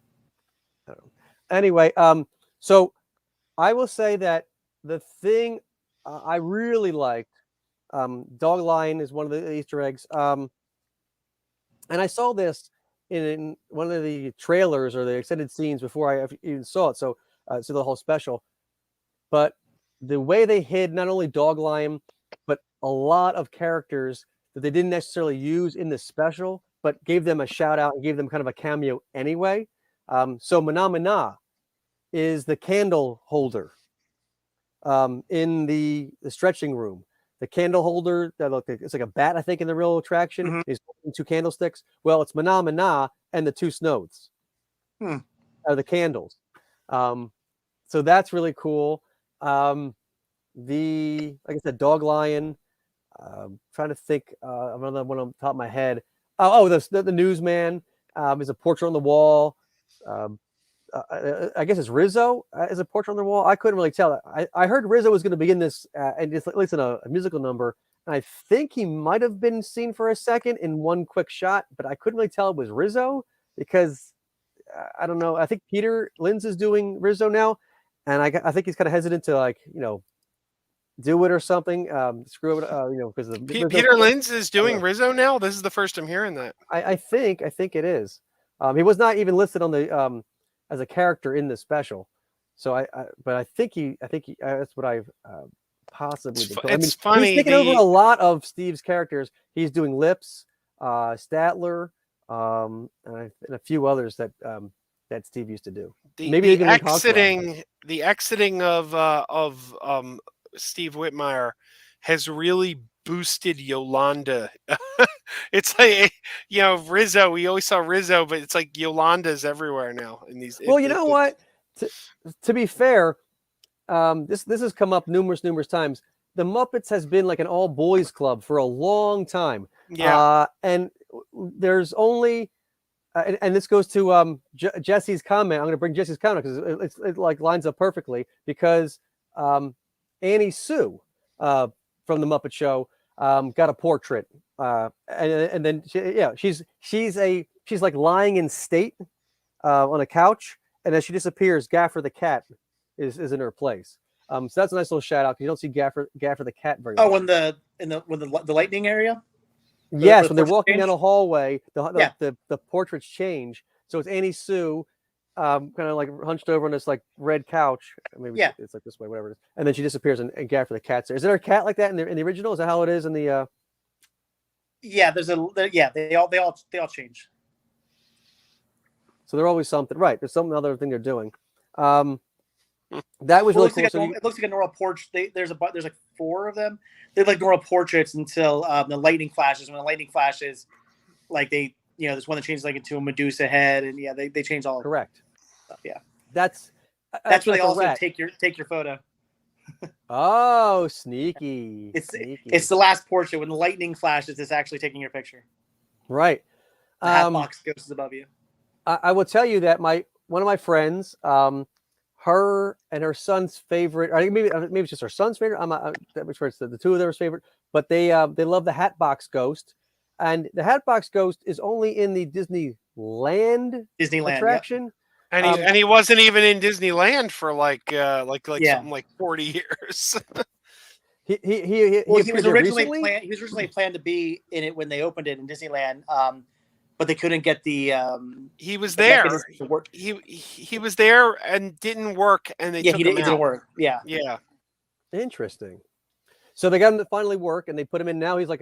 I don't know. Anyway, so I will say that the thing I really liked, Dog Lion is one of the Easter eggs. And I saw this in one of the trailers or the extended scenes before I even saw it. So the whole special. But the way they hid not only Dog Lion, but a lot of characters that they didn't necessarily use in the special, but gave them a shout out and gave them kind of a cameo anyway. So Mana Mana is the candle holder in the stretching room. The candle holder, it's like a bat, I think, in the real attraction. Mm-hmm. Is holding two candlesticks. Well, it's Mana Mana and the two Snows are the candles. So that's really cool. Like I said, Dog Lion. Trying to think of another one on the top of my head. The newsman is a portrait on the wall. I guess it's Rizzo as a portrait on the wall. I couldn't really tell. I heard Rizzo was going to be in this, and just at least in a musical number. And I think he might have been seen for a second in one quick shot, but I couldn't really tell it was Rizzo because I don't know. I think Peter Linz is doing Rizzo now, and I think he's kind of hesitant to do it or something. Screw it, because of Peter Linz is doing Rizzo now. This is the first I'm hearing that. I think it is. He was not even listed on the as a character in the special. So but I think he that's what I've possibly been told. It's funny. He's taking over a lot of Steve's characters. He's doing Lips, Statler, and a few others that Steve used to do. Maybe the even exiting of Steve Whitmire has really boosted Yolanda. It's like, Rizzo. We always saw Rizzo, but it's like Yolanda's everywhere now in these. Well, you know what? To be fair, this has come up numerous times. The Muppets has been like an all boys club for a long time. Yeah. And there's only and this goes to Jesse's comment. I'm going to bring Jesse's comment because it like lines up perfectly like Annie Sue from the Muppet Show got a portrait and then she's like lying in state on a couch, and as she disappears, Gaffer the cat is in her place. So that's a nice little shout out. You don't see Gaffer the cat very much. Oh, when the lightning area. Yes, when they're walking down a hallway, the portraits change. So it's Annie Sue, kind of like hunched over on this like red couch. Maybe it's like this way, whatever it is. And then she disappears, and Gaffer the cat's there. Is there a cat like that in the original? Is that how it is in the? Yeah, they all change. So they're always something, right? There's some other thing they're doing. That was really cool. It looks like a normal portrait. There's like 4 of them. They're like normal portraits until the lightning flashes. When the lightning flashes, like there's one that changes like into a Medusa head, and they change all. Correct. Yeah. That's where they also take your photo. Oh, sneaky! It's the last portrait. When the lightning flashes, it's actually taking your picture. Right. The hat box ghost is above you. I will tell you that one of my friends, her and her son's favorite. I think maybe it's just her son's favorite. I'm not sure it's the two of theirs favorite, but they love the Hatbox Ghost, and the Hatbox Ghost is only in the Disneyland attraction. Yep. And he wasn't even in Disneyland for something like 40 years. He was originally planned to be in it when they opened it in Disneyland, but they couldn't get the. He was there. He was there and didn't work, and they took him out. It didn't work. Yeah. Interesting. So they got him to finally work, and they put him in. Now he's like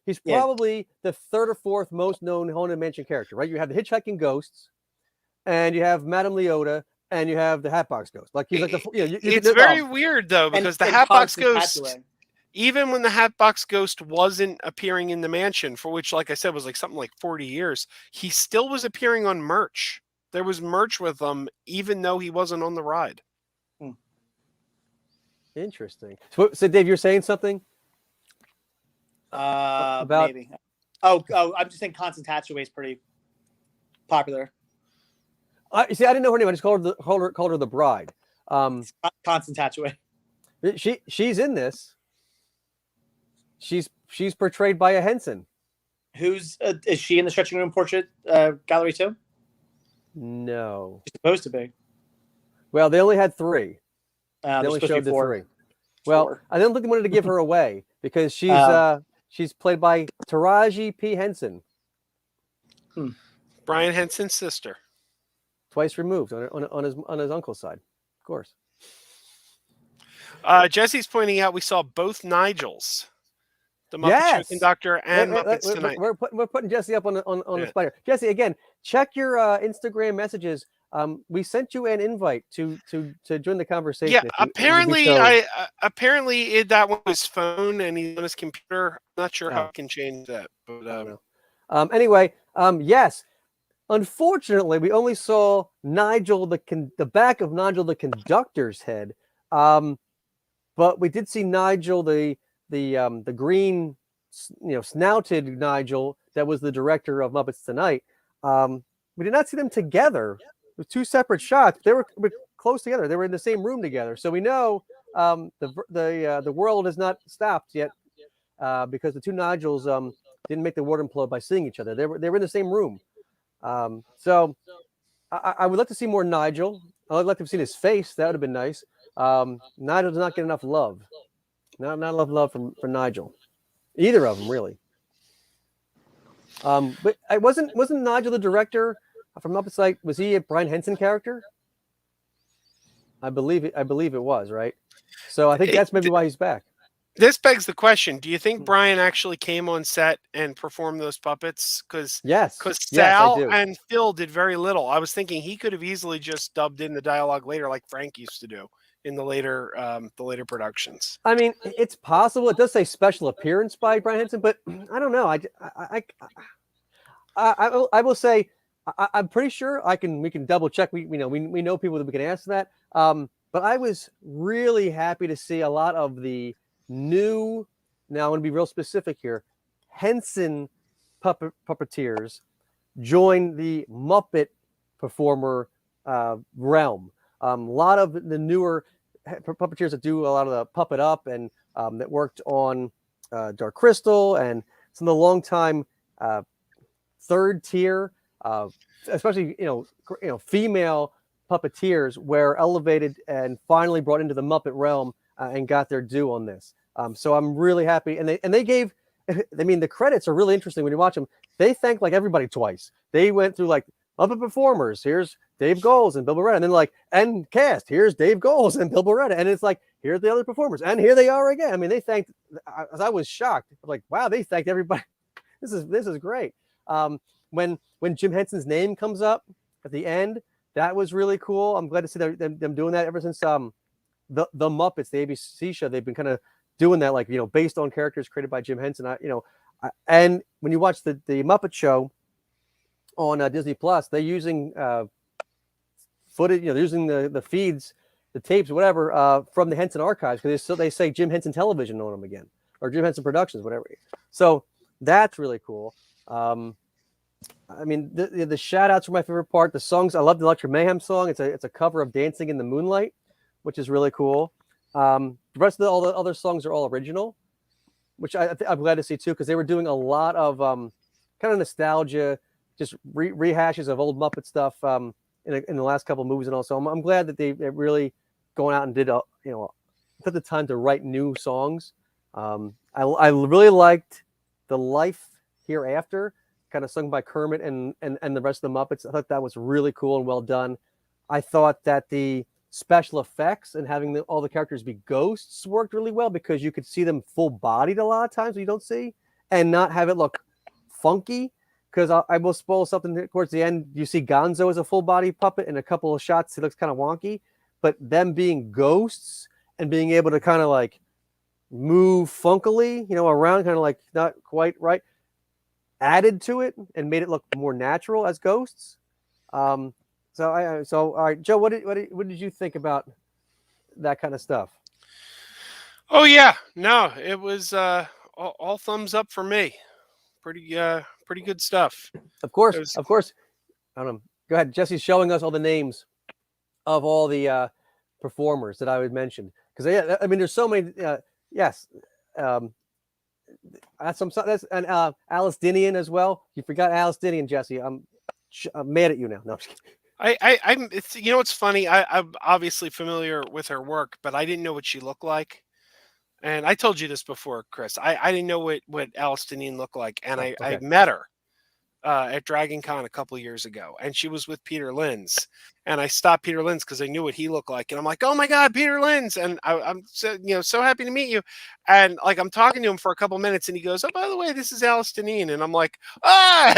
he's probably the 3rd or 4th most known Haunted Mansion character, right? You have the hitchhiking ghosts, and you have Madame Leota, and you have the Hatbox Ghost. Like he's like it's very weird though, because the Hatbox Ghost, even when the Hatbox Ghost wasn't appearing in the mansion, for which, like I said, was like something like 40 years, he still was appearing on merch. There was merch with him, even though he wasn't on the ride. Interesting. So Dave, you're saying something about maybe. Oh, I'm just saying Constance Hatchaway is pretty popular. I didn't know her name. I just called her the bride. Constance Hatchaway. She's in this. She's portrayed by a Henson. Is she in the stretching room portrait gallery too? No. She's supposed to be. Well, they only had 3. They only showed the 3. Well, I don't think they wanted to give her away because she's played by Taraji P. Henson. Brian Henson's sister. Twice removed on his uncle's side, of course. Jesse's pointing out we saw both Nigels, the Muppet Show conductor and Muppets Tonight. We're putting Jesse up on the spider. Jesse, again, check your Instagram messages. We sent you an invite to join the conversation. Yeah, apparently that was his phone and he's on his computer. I'm not sure how I can change that, but anyway, yes. Unfortunately, we only saw Nigel the back of Nigel the conductor's head, but we did see Nigel the green, snouted Nigel that was the director of Muppets Tonight. We did not see them together. With 2 separate shots. They were close together. They were in the same room together. So we know the world has not stopped yet because the 2 Nigels didn't make the world implode by seeing each other. They were in the same room. So I would like to see more Nigel. I would like to have seen his face. That would have been nice. Nigel does not get enough love. Not enough love for Nigel. Either of them, really. But I wasn't Nigel the director from Muppets? Like, was he a Brian Henson character? I believe it was, right. So I think that's maybe why he's back. This begs the question: do you think Hmm. Brian actually came on set and performed those puppets? Because Yes, I Sal do. and Phil did very little. I was thinking he could have easily just dubbed in the dialogue later, like Frank used to do in the later productions. I mean, it's possible. It does say special appearance by Brian Henson, but I don't know. I will say I'm pretty sure we can double check. We know people that we can ask that. But I was really happy to see a lot of the new. Now I want to be real specific here. Henson puppeteers join the Muppet performer realm. A lot of the newer puppeteers that do a lot of the Puppet Up and that worked on Dark Crystal and some of the longtime third tier, especially female puppeteers, were elevated and finally brought into the Muppet realm and got their due on this. So I'm really happy, and they gave. I mean, the credits are really interesting when you watch them. They thanked like everybody twice. They went through like Muppet performers. Here's Dave Goelz and Bill Beretta, and then like end cast. Here's Dave Goelz and Bill Beretta, and it's like here's the other performers, and here they are again. I mean, they thanked. I was shocked. Like, wow, they thanked everybody. This is great. When Jim Henson's name comes up at the end, that was really cool. I'm glad to see them doing that ever since the Muppets, the ABC show. They've been kind of doing that, like, based on characters created by Jim Henson. And when you watch the Muppet Show on Disney Plus, they're using footage. They're using the feeds, the tapes, whatever, from the Henson archives, because they say Jim Henson Television on them again, or Jim Henson Productions, whatever. So that's really cool. I mean, the shout outs were my favorite part. The songs, I love the Electric Mayhem song. It's a cover of Dancing in the Moonlight, which is really cool. The rest of all the other songs are all original, which I'm glad to see too, because they were doing a lot of kind of nostalgia, just rehashes of old Muppet stuff in the last couple of movies, and also I'm glad that they're really going out and did took the time to write new songs. I really liked the Life Hereafter, kind of sung by Kermit and the rest of the Muppets. I thought that was really cool and well done. I thought that the special effects and having all the characters be ghosts worked really well, because you could see them full bodied a lot of times you don't see, and not have it look funky. Because I will spoil something towards the end. You see Gonzo as a full body puppet in a couple of shots. He looks kind of wonky, but them being ghosts and being able to kind of like move funkily, around, kind of like not quite right, added to it and made it look more natural as ghosts. So all right, Joe, what did you think about that kind of stuff? Oh yeah, no, it was all thumbs up for me. Pretty good stuff. Of course. I don't know. Go ahead. Jesse's showing us all the names of all the performers that I would mention, because I mean, there's so many. Yes, that's and Alice Dinian as well. You forgot Alice Dinian, Jesse. I'm mad at you now. No, I'm just kidding. I'm it's funny. I'm obviously familiar with her work, but I didn't know what she looked like. And I told you this before, Chris. I didn't know what Alice Dinian looked like, and okay. I met her at Dragon Con a couple of years ago, and she was with Peter Linz. And I stopped Peter Linz because I knew what he looked like, and I'm like, "Oh my God, Peter Linz!" And I'm so happy to meet you. And like, I'm talking to him for a couple minutes, and he goes, "Oh, by the way, this is Alice Dinian," and I'm like, "Ah!"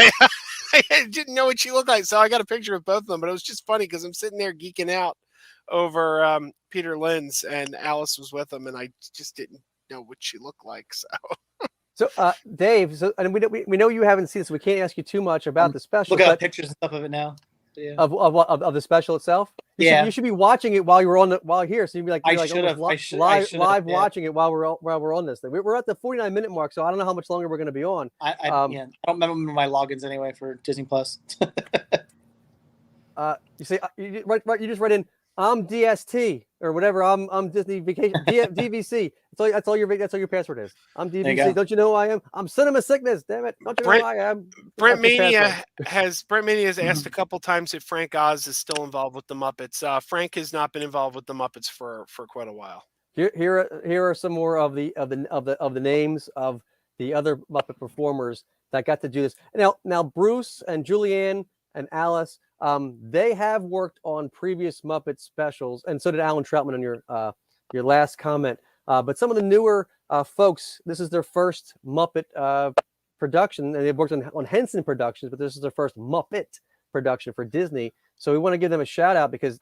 I didn't know what she looked like, so I got a picture of both of them. But it was just funny because I'm sitting there geeking out over Peter Linz, and Alice was with him, and I just didn't know what she looked like. So, Dave, and we know you haven't seen this, so we can't ask you too much about the special. Look at pictures and stuff of it now. Yeah. Of the special itself. You should be watching it while you're here, so you'd be like, live watching it while we're on this thing. We're at the 49-minute mark, so I don't know how much longer we're going to be on. I don't remember my logins anyway for Disney Plus. You say you just write in, I'm DST or whatever. I'm Disney Vacation DVC. That's all your password is. I'm DVC. Don't you know who I am? I'm Cinema Sickness. Damn it! Don't you know who I am? Brent Mania has asked a couple times if Frank Oz is still involved with the Muppets. Frank has not been involved with the Muppets for quite a while. Here are some more of the names of the other Muppet performers that got to do this. Now Bruce and Julianne and Alice, they have worked on previous Muppet specials, and so did Alan Troutman on your last comment. But some of the newer folks, this is their first Muppet production, and they've worked on Henson Productions, but this is their first Muppet production for Disney. So we want to give them a shout out because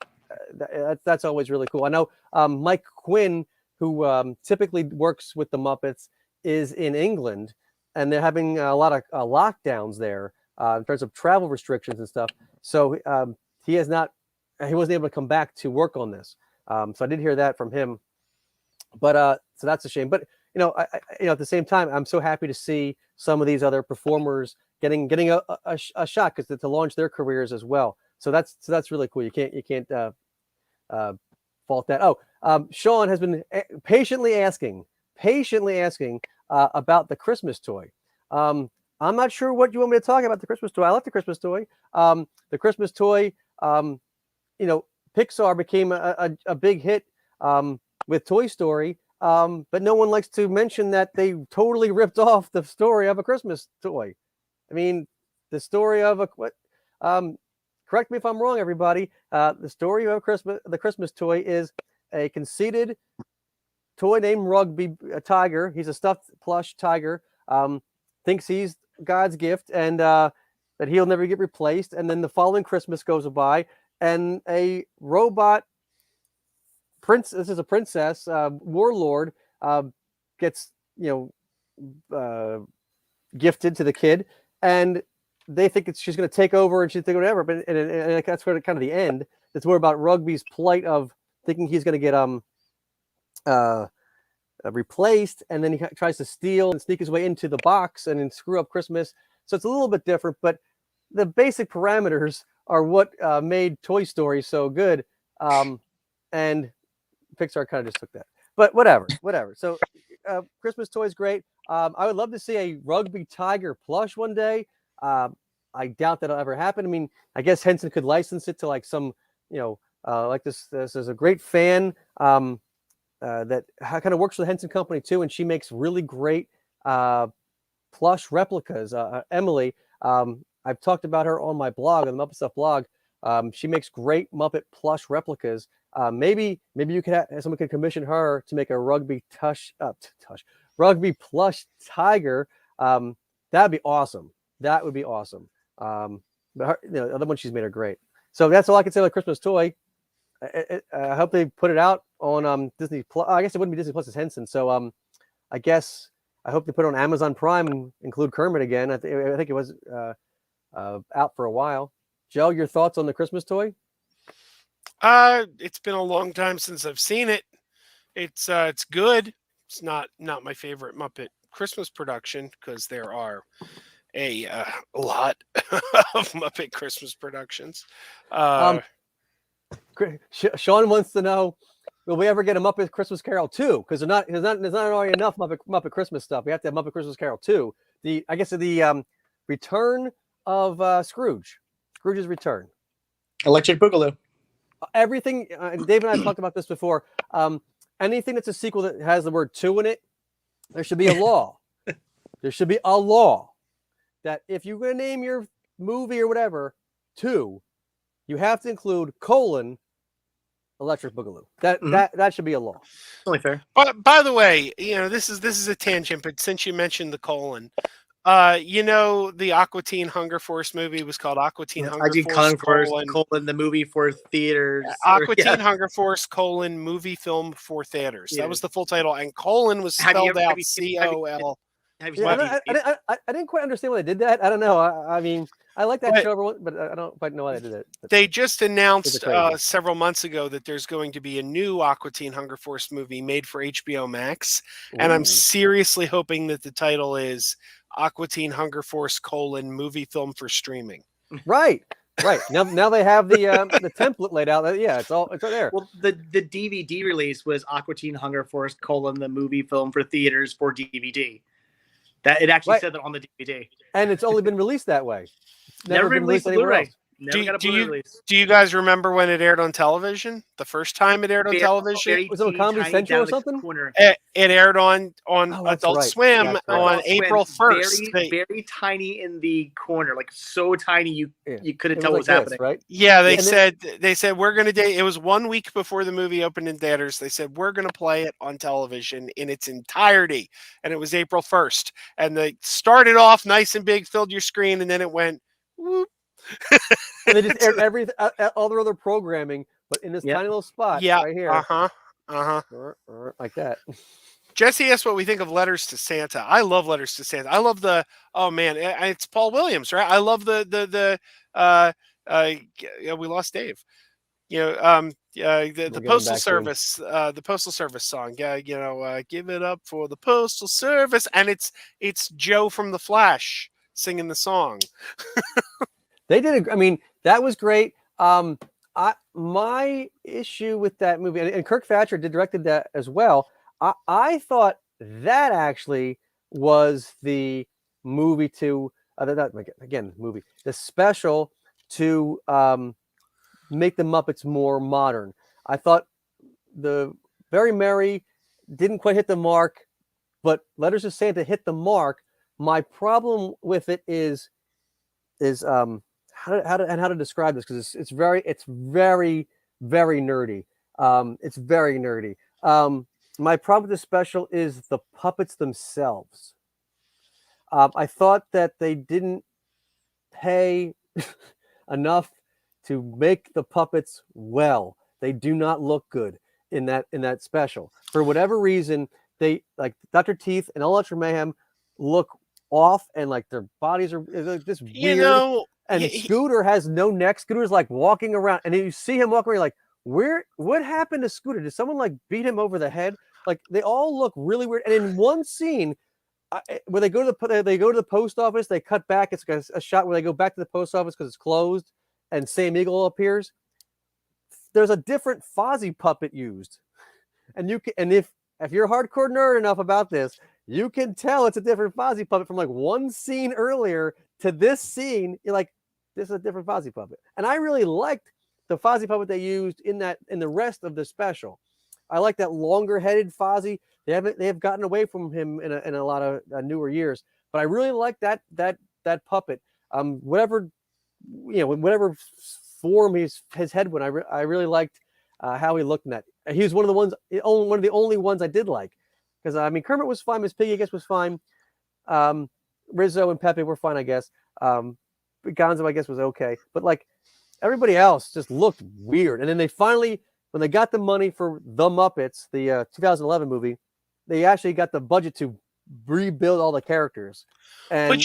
that's always really cool. I know Mike Quinn, who typically works with the Muppets, is in England, and they're having a lot of lockdowns there in terms of travel restrictions and stuff. So he wasn't able to come back to work on this. So I did hear that from him, but so that's a shame. But at the same time, I'm so happy to see some of these other performers getting a shot because to launch their careers as well. So that's really cool. You can't fault that. Sean has been patiently asking about the Christmas toy. I'm not sure what you want me to talk about the Christmas toy. I like the Christmas toy. The Christmas toy, Pixar became a big hit with Toy Story, but no one likes to mention that they totally ripped off the story of a Christmas toy. I mean, the story of correct me if I'm wrong, everybody. The story of the Christmas toy is a conceited toy named Rugby, a tiger. He's a stuffed plush tiger. Thinks he's God's gift and that he'll never get replaced. And then the following Christmas goes by, and a robot this is a princess warlord gets gifted to the kid, and they think she's going to take over and she's thinking whatever, but and that's kind of the end. It's more about Rugby's plight of thinking he's going to get replaced, and then he tries to steal and sneak his way into the box and then screw up Christmas. So it's a little bit different, but the basic parameters are what made Toy Story so good, and Pixar kind of just took that. But whatever. So Christmas toy is great. I would love to see a Rugby tiger plush one day. I doubt that'll ever happen. I mean, I guess Henson could license it to like some, like this is a great fan that kind of works for the Henson Company too, and she makes really great plush replicas. Emily, I've talked about her on my blog, on the Muppet Stuff blog. She makes great Muppet plush replicas. Maybe you could someone could commission her to make a Rugby Rugby plush tiger. That'd be awesome. That would be awesome. But the other ones she's made are great. So that's all I can say about Christmas toy. I hope they put it out on Disney Plus. I guess it wouldn't be Disney Plus, it's Henson. So I guess I hope they put it on Amazon Prime and include Kermit again. I think it was out for a while. Joe, your thoughts on the Christmas toy? It's been a long time since I've seen it. It's good. It's not my favorite Muppet Christmas production because there are a lot of Muppet Christmas productions. Sean wants to know, will we ever get a Muppet Christmas Carol 2? Because there's not already enough Muppet Christmas stuff. We have to have Muppet Christmas Carol 2. The return of Scrooge's return. Electric Boogaloo. Everything. Dave and I have talked about this before. Anything that's a sequel that has the word 2 in it, there should be a law. There should be a law that if you're going to name your movie or whatever 2, you have to include Electric Boogaloo. That should be a law. Only fair. But by the way, this is a tangent, but since you mentioned the colon, the Aqua Teen Hunger Force movie was called Aqua Teen Hunger Force colon the movie for theaters. Aqua Teen Hunger Force movie film for theaters. Yeah. That was the full title, and colon was spelled out COL. I didn't quite understand why they did that. I don't know. I mean, I like that show, but I don't quite know why they did it. They just announced several months ago that there's going to be a new Aqua Teen Hunger Force movie made for HBO Max, and I'm seriously hoping that the title is Aqua Teen Hunger Force movie film for streaming. Right. Now they have the template laid out. Yeah, it's right there. Well, the DVD release was Aqua Teen Hunger Force the movie film for theaters for DVD. That it actually said that on the DVD, and it's only been released that way. It's never been released anywhere else. Never got a do Blu-ray you release. do you guys remember when it aired on television? The first time it aired on television? Was it on Comedy tiny Central down or in the something? corner. It aired on Oh, that's Adult right. Swim That's right. on Adult Swim, April 1st. Very tiny in the corner, like so tiny you couldn't It tell what was was like happening. this, right? Yeah, And then- they said we're gonna it was 1 week before the movie opened in theaters. They said we're gonna play it on television in its entirety, and it was April 1st. And they started off nice and big, filled your screen, and then it went whoop. And they just aired all their other programming, but in this Yep. tiny little spot Yeah, right here, like that. Jesse asked what we think of Letters to Santa. I love Letters to Santa. I love it's Paul Williams, right? I love we lost Dave. The We'll get him postal back soon. service, the postal service song. Give it up for the postal service, and it's Joe from The Flash singing the song. They did. I mean, that was great. My issue with that movie, and Kirk Thatcher directed that as well. I thought that actually was the movie to the special to make the Muppets more modern. I thought the Very Merry didn't quite hit the mark, but Letters to Santa hit the mark. My problem with it is how to describe this, because it's very nerdy. It's very nerdy. My problem with the special is the puppets themselves. I thought that they didn't pay enough to make the puppets well. They do not look good in that special. For whatever reason, they, like Dr. Teeth and Electro Mayhem, look off, and like their bodies are like this weird. And Scooter has no neck. Scooter's like walking around, and you see him walking around, you're like, what happened to Scooter? Did someone like beat him over the head? Like, they all look really weird. And in one scene, when they go to the post office, they cut back. It's a shot where they go back to the post office because it's closed, and Sam Eagle appears. There's a different Fozzie puppet used, and if you're a hardcore nerd enough about this, you can tell it's a different Fozzie puppet from like one scene earlier to this scene. You're like, this is a different Fozzie puppet. And I really liked the Fozzie puppet they used in the rest of the special. I like that longer headed Fozzie. They have gotten away from him in a lot of newer years, but I really like that puppet. Whatever form his head went, I really liked how he looked in that. He was one of the only ones I did like, because I mean, Kermit was fine, Miss Piggy I guess was fine, Rizzo and Pepe were fine, I guess. Gonzo I guess was okay, but like everybody else just looked weird. And then they finally, when they got the money for The Muppets, the 2011 movie, they actually got the budget to rebuild all the characters. But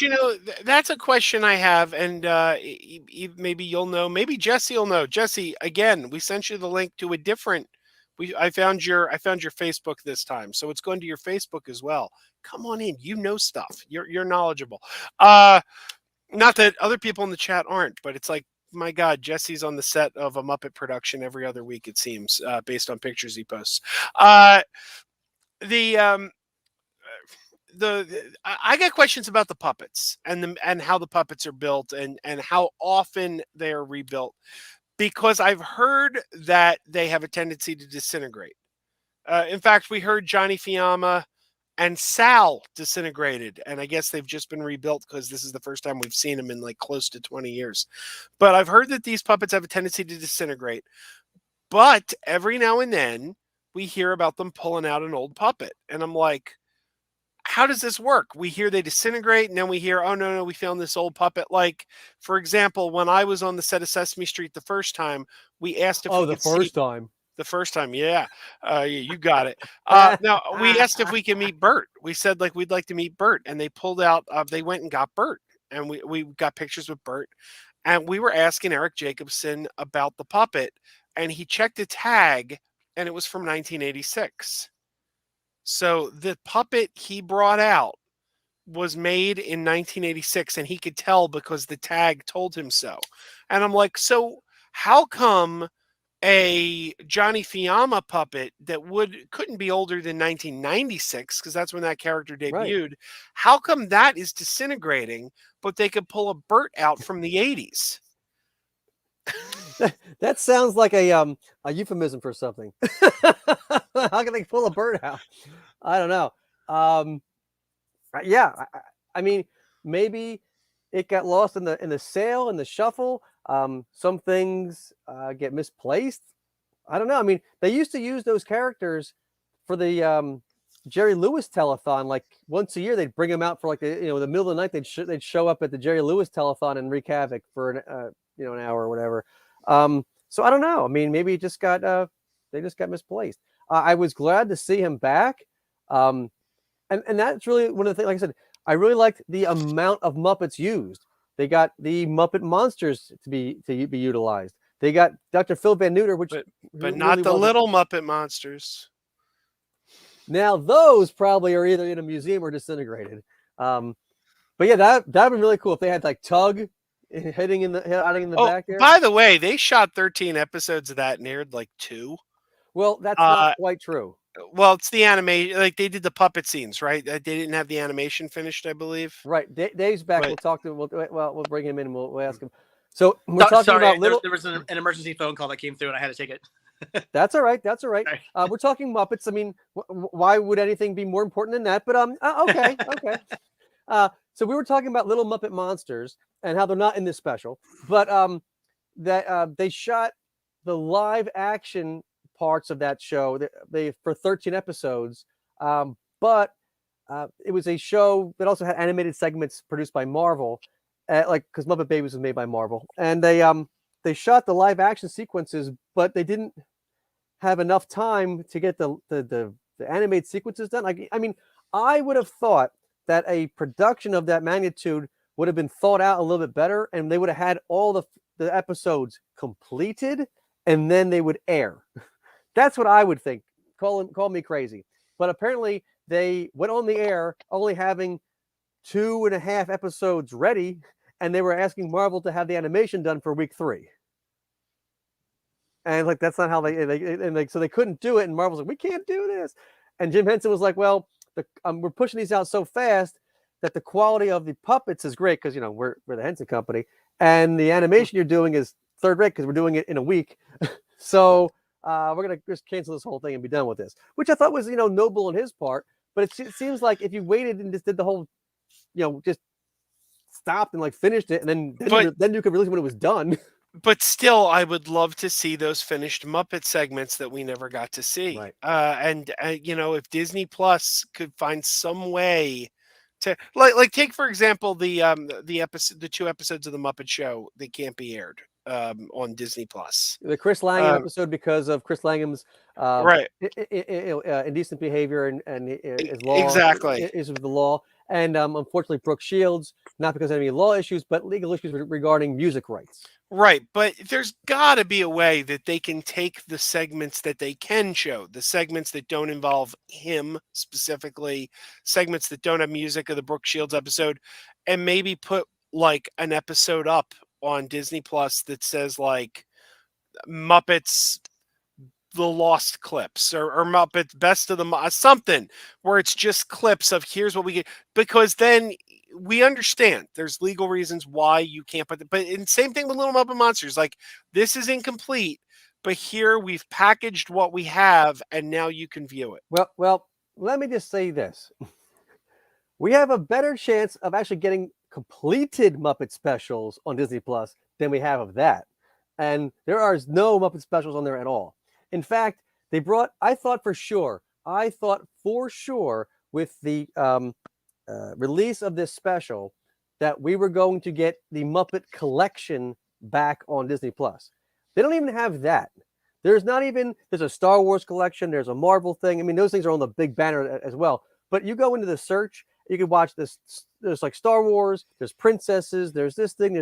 that's a question I have, and maybe you'll know, maybe Jesse will know. Jesse, again, we sent you the link to a different. I found your Facebook this time, so it's going to your Facebook as well. Come on in, you know stuff. You're knowledgeable. Not that other people in the chat aren't, but it's like, my God, Jesse's on the set of a Muppet production every other week, it seems, based on pictures he posts. I got questions about the puppets and how the puppets are built and how often they are rebuilt, because I've heard that they have a tendency to disintegrate. In fact, we heard Johnny Fiamma and Sal disintegrated, and I guess they've just been rebuilt because this is the first time we've seen them in like close to 20 years. But I've heard that these puppets have a tendency to disintegrate. But every now and then we hear about them pulling out an old puppet, and I'm like, how does this work? We hear they disintegrate, and then we hear, oh, no, we found this old puppet. Like, for example, when I was on the set of Sesame Street the first time, we asked if the first time, yeah. You got it. Now, we asked if we can meet Bert. We said, like, we'd like to meet Bert, and they pulled out, they went and got Bert, and we got pictures with Bert, and we were asking Eric Jacobson about the puppet, and he checked the tag, and it was from 1986. So the puppet he brought out was made in 1986, and he could tell because the tag told him so. And I'm like, so how come a Johnny Fiamma puppet that couldn't be older than 1996, because that's when that character debuted, right? How come that is disintegrating, but they could pull a Bert out from the 80s? That sounds like a euphemism for something. How can they pull a bird out? I don't know. Yeah, I mean, maybe it got lost in the sale and the shuffle. Some things get misplaced. I don't know. I mean, they used to use those characters for the Jerry Lewis telethon. Like once a year, they'd bring them out for like the middle of the night. They'd show up at the Jerry Lewis telethon and wreak havoc for an hour or whatever. So I don't know. I mean, maybe it just got they just got misplaced. I was glad to see him back. And that's really one of the things. Like I said, I really liked the amount of Muppets used. They got the Muppet Monsters to be utilized. They got Dr. Phil Van Neuter, but not really the little Muppet monsters. Now those probably are either in a museum or disintegrated. But yeah, that'd be really cool if they had like Tug hiding in the back there. By the way, they shot 13 episodes of that and aired like 2. Well, that's not quite true. Well, it's the animation. Like they did the puppet scenes, right? They didn't have the animation finished, I believe. Right. Dave's back. We'll talk to him. We'll bring him in and we'll ask him. So we're talking about there was an emergency phone call that came through and I had to take it. That's all right. That's all right. We're talking Muppets. I mean, why would anything be more important than that? But okay, okay. So we were talking about Little Muppet Monsters and how they're not in this special, but that they shot the live action parts of that show they for 13 episodes, but it was a show that also had animated segments produced by Marvel, like because Muppet Babies was made by Marvel, and they shot the live action sequences, but they didn't have enough time to get the animated sequences done. I mean, I would have thought that a production of that magnitude would have been thought out a little bit better, and they would have had all the episodes completed, and then they would air. That's what I would think. Call me crazy, but apparently they went on the air only having 2.5 episodes ready, and they were asking Marvel to have the animation done for week 3. And like that's not how so they couldn't do it. And Marvel's like, we can't do this. And Jim Henson was like, well, we're pushing these out so fast that the quality of the puppets is great because we're the Henson company, and the animation you're doing is third rate because we're doing it in a week. So we're gonna just cancel this whole thing and be done with this, which I thought was noble on his part. But it seems like if you waited and just did the whole, just stopped and like finished it, and then you could release when it was done. But still, I would love to see those finished Muppet segments that we never got to see. Right. And if Disney Plus could find some way to like take for example the 2 episodes of the Muppet Show that can't be aired on Disney Plus. The Chris Langham episode because of Chris Langham's right indecent behavior and his law exactly is with the law, and unfortunately Brooke Shields, not because of any law issues but legal issues regarding music rights. Right, but there's got to be a way that they can take the segments that they can show, the segments that don't involve him specifically, segments that don't have music of the Brooke Shields episode, and maybe put like an episode up on Disney Plus that says like Muppets the Lost Clips or Muppets Best of the something where it's just clips of here's what we get, because then we understand there's legal reasons why you can't put but same thing with Little Muppet Monsters, like this is incomplete, but here we've packaged what we have and now you can view it. Well, let me just say this. We have a better chance of actually getting completed Muppet specials on Disney Plus than we have of that. And there are no Muppet specials on there at all. In fact, I thought for sure with the release of this special that we were going to get the Muppet Collection back on Disney Plus. They don't even have that. There's a Star Wars collection. There's a Marvel thing. I mean, those things are on the big banner as well. But you go into the search, you can watch this. There's like Star Wars, there's princesses, there's this thing.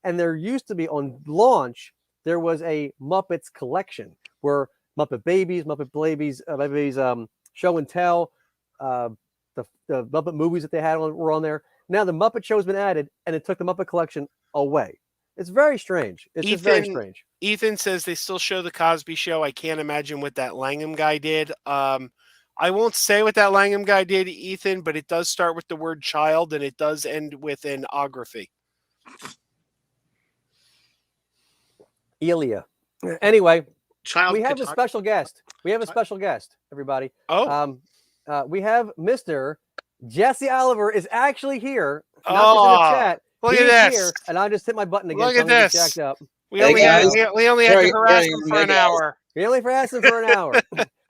And there used to be on launch, there was a Muppets Collection where Muppet Babies Show and Tell, the Muppet movies that they had were on there. Now the Muppet Show has been added, and it took the Muppet Collection away. It's very strange. It's just very strange. Ethan says they still show the Cosby Show. I can't imagine what that Langham guy did. I won't say what that Langham guy did, Ethan, but it does start with the word child, and it does end with an ography. Elia. Anyway, Child we have a Qatar- special guest. We have a special guest, everybody. Oh, We have Mr. Jesse Oliver is actually here. Not just in the oh, chat. look He's at this. here, and I just hit my button again. Look so at I'm gonna get this. jacked up. We Hey, only had guys. we only had to Very- harass very him for good, an guys. hour. We only harassed him for an hour.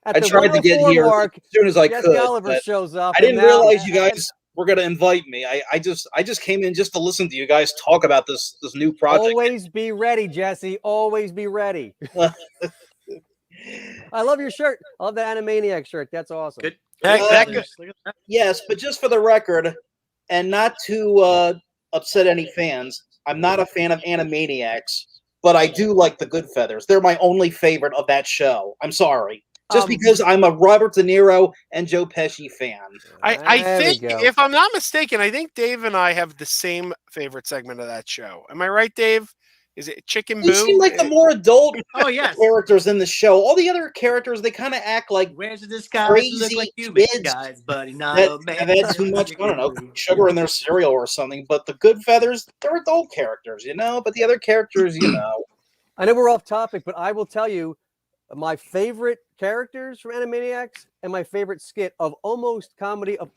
At I the tried to get 104 here mark, as soon as I Jesse could. Oliver but shows up. I didn't and now- realize you guys were going to invite me. I just came in just to listen to you guys talk about this new project. Always be ready, Jesse. Always be ready. I love your shirt. I love the Animaniac shirt. That's awesome. Good. Heck, Well, that Look at that. Yes, but just for the record, and not to upset any fans, I'm not a fan of Animaniacs, but I do like the Good Feathers. They're my only favorite of that show. I'm sorry. Just because I'm a Robert De Niro and Joe Pesci fan. I There we think, go. if I'm not mistaken, I think Dave and I have the same favorite segment of that show. Am I right, Dave? Is it Chicken Boo? They seem like the more adult Oh yes. characters in the show. All the other characters, they kind of act like Where's this guy Crazy look like human kids guys, buddy? Not that a man. have had too much, I don't know, sugar in their cereal or something. But the Good Feathers, they're adult characters, you know? But the other characters, you know. I know we're off topic, but I will tell you my favorite characters from Animaniacs and my favorite skit of almost comedy of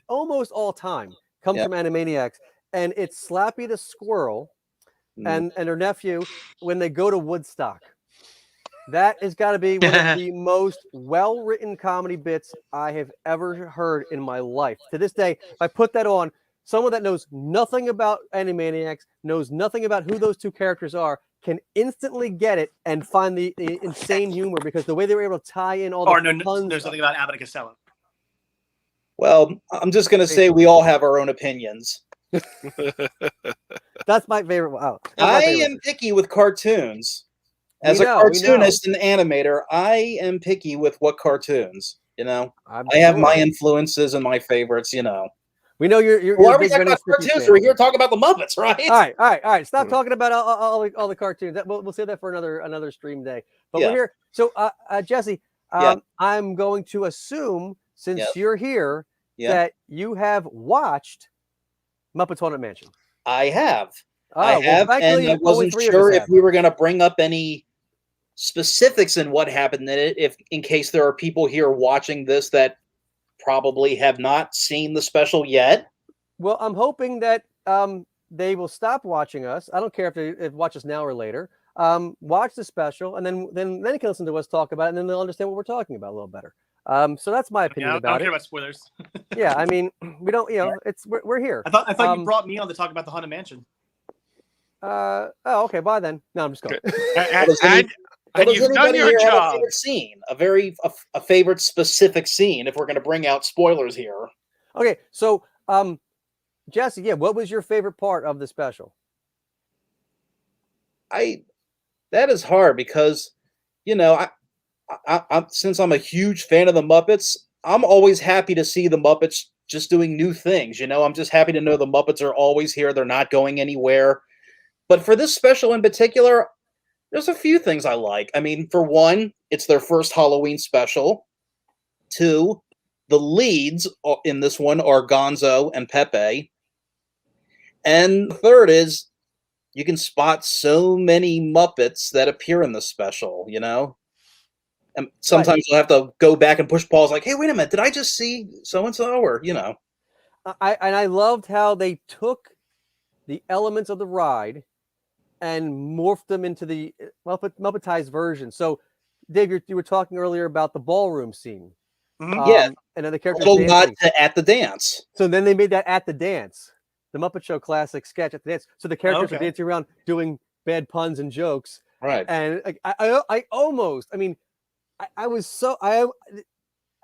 almost all time comes Yeah. from Animaniacs. And it's Slappy the Squirrel and her nephew when they go to Woodstock. That has got to be one of the most well-written comedy bits I have ever heard in my life. To this day, if I put that on, someone that knows nothing about Animaniacs, knows nothing about who those two characters are, can instantly get it and find the insane humor because the way they were able to tie in all the Or no, puns. there's something about Abbott and Costello. Well, I'm just going to say we all have our own opinions. That's my favorite. Wow. I am picky with cartoons. As We a know, we cartoonist and animator, I am picky with what cartoons, you know. I'm I have my sure. influences and my favorites, you know. We know you're Why a are we big talking Benny about Sticky cartoons? fan. We're here talking about the Muppets, right? All right. Stop talking about all the cartoons. We'll save that for another stream day. But Yeah. we're here. So, Jesse, Yeah. I'm going to assume since Yeah. you're here Yeah. that you have watched Muppets Haunted Mansion. I have. Oh, I well, have, thankfully, and I only wasn't 3 of sure us if have. we were going to bring up any specifics in what happened in it, if in case there are people here watching this that probably have not seen the special yet. Well, I'm hoping that they will stop watching us. I don't care if they watch us now or later. Watch the special, and then they can listen to us talk about it, and then they'll understand what we're talking about a little better. So that's my opinion Yeah, I don't about care it. about spoilers. Yeah, I mean, we don't. We're here. I thought you brought me on to talk about the Haunted Mansion. Oh, okay. Bye then. No, I'm just going. And Does you've done anybody your here have a job. favorite scene? A favorite specific scene, if we're going to bring out spoilers here. Okay, so Jesse, yeah, what was your favorite part of the special? That is hard because, you know, I since I'm a huge fan of the Muppets, I'm always happy to see the Muppets just doing new things. You know, I'm just happy to know the Muppets are always here. They're not going anywhere. But for this special in particular, there's a few things I like. I mean, for one, it's their first Halloween special. 2, the leads in this one are Gonzo and Pepe. And the third is you can spot so many Muppets that appear in the special, you know? And sometimes you'll have to go back and push pause like, hey, wait a minute, did I just see so-and-so? Or, you know. I loved how they took the elements of the ride and morphed them into the Muppetized version. So, Dave, you were talking earlier about the ballroom scene. Yeah. And then the A characters little nod dancing. to At the Dance. So then they made that at the dance, the Muppet Show classic sketch at the dance. So the characters are Okay. dancing around doing bad puns and jokes. Right. And like, I almost, I mean, I was so,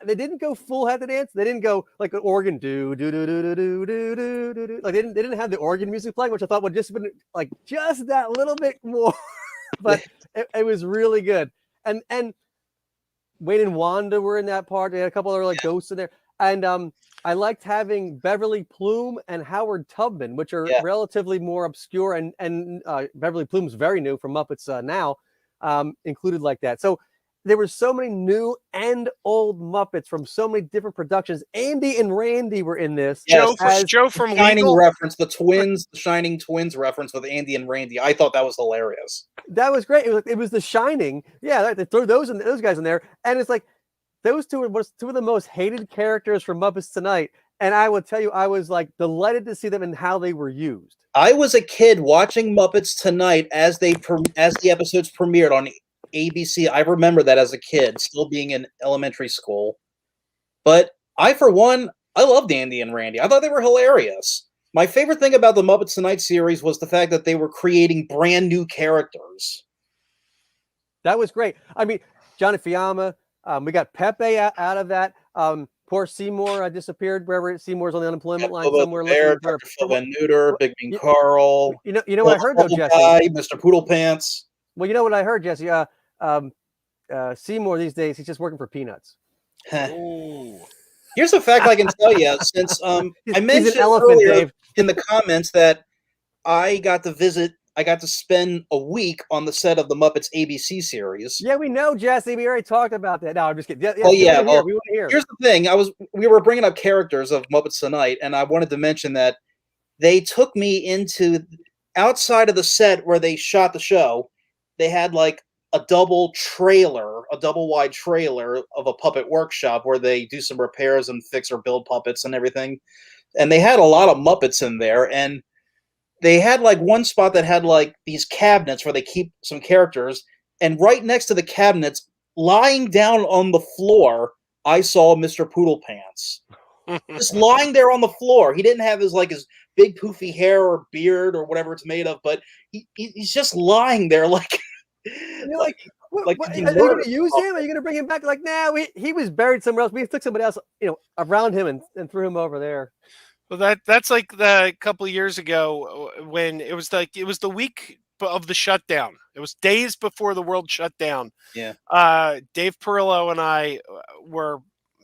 they didn't go full at the dance. They didn't go like an organ do do do do do do do do do do. Like they didn't have the organ music playing, which I thought would just been like just that little bit more. But it was really good. And Wayne and Wanda were in that part. They had a couple other like ghosts in there. And I liked having Beverly Plume and Howard Tubman, which are relatively more obscure. And Beverly Plume's very new from Muppets Now, included like that. So there were so many new and old Muppets from so many different productions. Andy and Randy were in this. Yes, Joe from Shining Legal. reference, the Shining Twins reference with Andy and Randy. I thought that was hilarious. That was great. It was The Shining. Yeah, they threw those guys in there, and it's like those two were two of the most hated characters from Muppets Tonight. And I will tell you, I was like delighted to see them and how they were used. I was a kid watching Muppets Tonight as the episodes premiered on ABC. I remember that as a kid, still being in elementary school. But for one, I loved Andy and Randy. I thought they were hilarious. My favorite thing about the Muppets Tonight series was the fact that they were creating brand new characters. That was great. I mean, Johnny Fiamma. We got Pepe out of that. Poor Seymour disappeared wherever Seymour's on the unemployment line somewhere. Bear, Dr. Phil Van Neuter, Big Bean Carl. You know what I heard though, Jesse? Mr. Poodle Pants. Well, you know what I heard, Jesse? Seymour these days, he's just working for peanuts. Here's a fact I can tell you. Since I mentioned earlier Dave. In the comments that I got to spend a week on the set of the Muppets ABC series. Yeah, we know, Jesse. We already talked about that. No, I'm just kidding. We want to hear. Here's the thing. We were bringing up characters of Muppets Tonight, and I wanted to mention that they took me into outside of the set where they shot the show. They had like a double wide trailer of a puppet workshop where they do some repairs and fix or build puppets and everything. And they had a lot of Muppets in there, and they had like one spot that had like these cabinets where they keep some characters, and right next to the cabinets, lying down on the floor, I saw Mr. Poodle Pants. Just lying there on the floor. He didn't have his big poofy hair or beard or whatever it's made of, but he's just lying there like. And you're like, are you going to use him? Are you going to bring him back? Like, nah, he was buried somewhere else. We took somebody else, around him and threw him over there. Well, that's like the couple of years ago when it was the week of the shutdown. It was days before the world shut down. Yeah. Dave Perillo and I were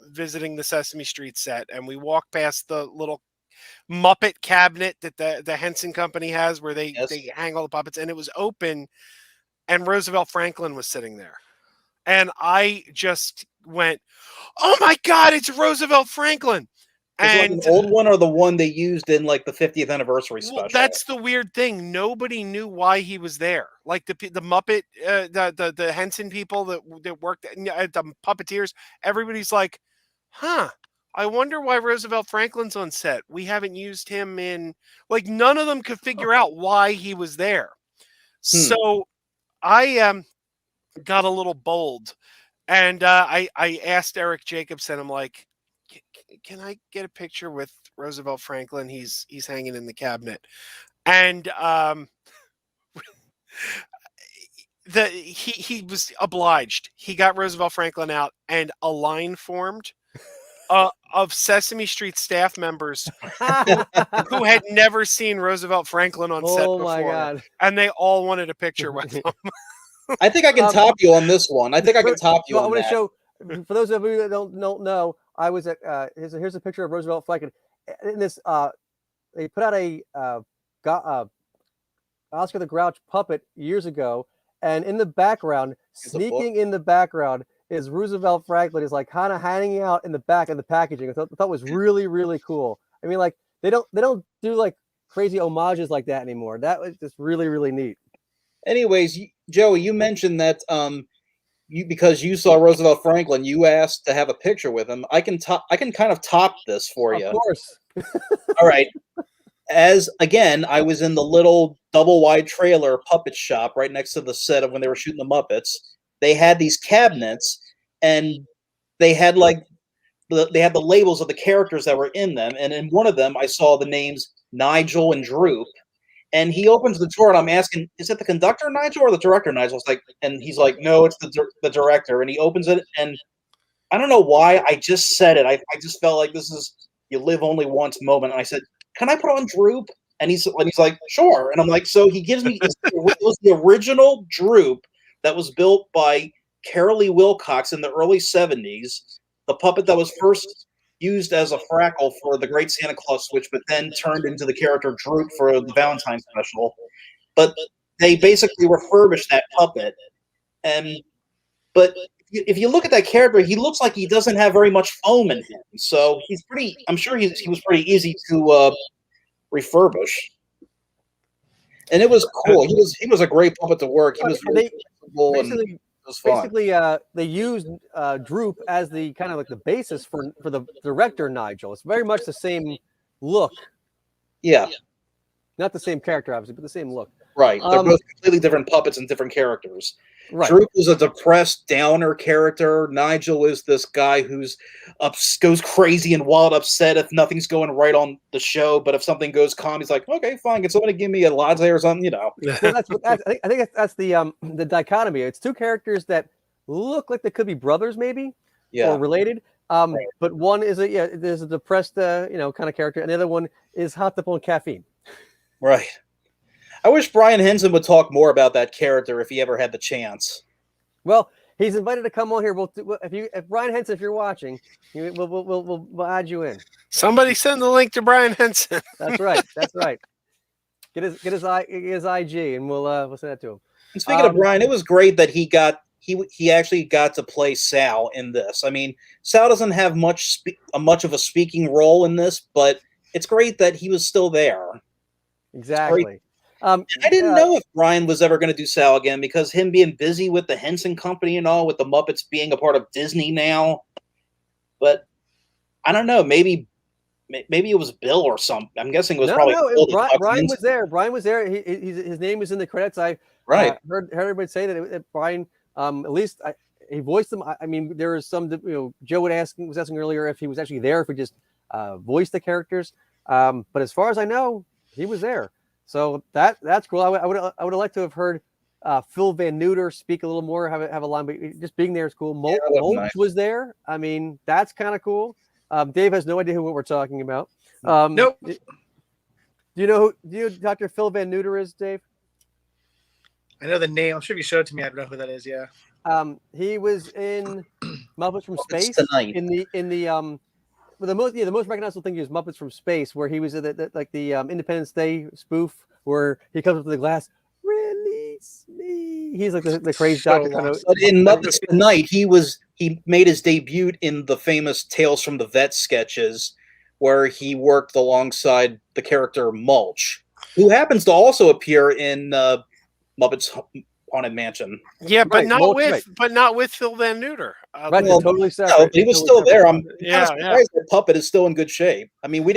visiting the Sesame Street set, and we walked past the little Muppet cabinet that the Henson Company has, where they hang all the puppets, and it was open, and Roosevelt Franklin was sitting there, and I just went, "Oh my God, it's Roosevelt Franklin!" And like an old one or the one they used in like the 50th anniversary special? Well, that's the weird thing. Nobody knew why he was there. Like the Muppet, the Henson people that worked at the puppeteers, everybody's like, "Huh, I wonder why Roosevelt Franklin's on set. We haven't used him in." Like none of them could figure out why he was there. So I got a little bold, and I asked Eric Jacobson. I'm like, can I get a picture with Roosevelt Franklin? He's hanging in the cabinet. And he was obliged. He got Roosevelt Franklin out, and a line formed of Sesame Street staff members who had never seen Roosevelt Franklin on set before. My God. And they all wanted a picture with him. I think I can top you on this one. I think I can top you on I want that. to show, for those of you that don't know, I was at here's a picture of Roosevelt Franklin. In this, they put out a Oscar the Grouch puppet years ago, and in the background, sneaking in the background, is Roosevelt Franklin is like kind of hanging out in the back of the packaging. I thought it was really, really cool. I mean, like they don't do like crazy homages like that anymore. That was just really, really neat. Anyways, Joey, you mentioned that because you saw Roosevelt Franklin, you asked to have a picture with him. I can kind of top this for you. Of course. All right. As again, I was in the little double wide trailer puppet shop right next to the set of when they were shooting the Muppets. They had these cabinets, and they had they had the labels of the characters that were in them. And in one of them, I saw the names Nigel and Droop. And he opens the door, and I'm asking, "Is it the conductor, Nigel, or the director, Nigel?" And he's like, "No, it's the director." And he opens it, and I don't know why I just said it. I just felt like this is you live only once moment. And I said, "Can I put on Droop?" And he's like, "Sure." And I'm like, so he gives me it was the original Droop that was built by Carolee Wilcox in the early 70s, the puppet that was first used as a frackle for the Great Santa Claus Switch, but then turned into the character Droop for the Valentine special. But they basically refurbished that puppet. But if if you look at that character, he looks like he doesn't have very much foam in him. So he's pretty. I'm sure he was pretty easy to refurbish. And it was cool. He was a great puppet to work. He was really flexible and it was fun. Basically, they used Droop as the kind of like the basis for the director Nigel. It's very much the same look. Yeah. Not the same character, obviously, but the same look. Right. They're both completely different puppets and different characters. Right. Droop is a depressed downer character. Nigel is this guy who's goes crazy and wild upset if nothing's going right on the show. But if something goes calm, he's like, okay, fine. Can somebody give me a latte or something? Well, I think that's the dichotomy. It's two characters that look like they could be brothers, maybe, or related. Right. But one is there's a depressed, kind of character, and the other one is hopped up on caffeine. Right. I wish Brian Henson would talk more about that character if he ever had the chance. Well, he's invited to come on here. If Brian Henson, if you're watching, we'll add you in. Somebody send the link to Brian Henson. That's right. That's right. Get his IG, and we'll send that to him. And speaking of Brian, it was great that he actually got to play Sal in this. I mean, Sal doesn't have much of a speaking role in this, but it's great that he was still there. Exactly. I didn't know if Brian was ever going to do Sal again because him being busy with the Henson Company and all, with the Muppets being a part of Disney now. But I don't know. Maybe it was Bill or something. I'm guessing it was probably Bill. Brian was there. Brian was there. His name was in the credits. I heard everybody say that Brian. At least he voiced them. I mean, there is some. Joe was asking earlier if he was actually there, if he just voiced the characters. But as far as I know, he was there. So that's cool. I would have liked to have heard Phil Van Neuter speak a little more, have a line, but just being there is cool. Mulch was there. I mean, that's kind of cool. Dave has no idea what we're talking about. Nope. Do you know who Dr. Phil Van Neuter is, Dave? I know the name. I'm sure if you showed it to me, I'd know who that is. Yeah. He was in Muppets from Space. Tonight. In the the most recognizable thing is Muppets from Space, where he was at the Independence Day spoof, where he comes up to the glass, release me. He's like the crazy doctor kind of. But in Muppets Tonight, he made his debut in the famous Tales from the Vet sketches, where he worked alongside the character Mulch, who happens to also appear in Muppets Haunted Mansion. Yeah, but not with Phil Van Neuter. Right, totally separate. No, he was still there. I'm surprised the puppet is still in good shape. I mean, we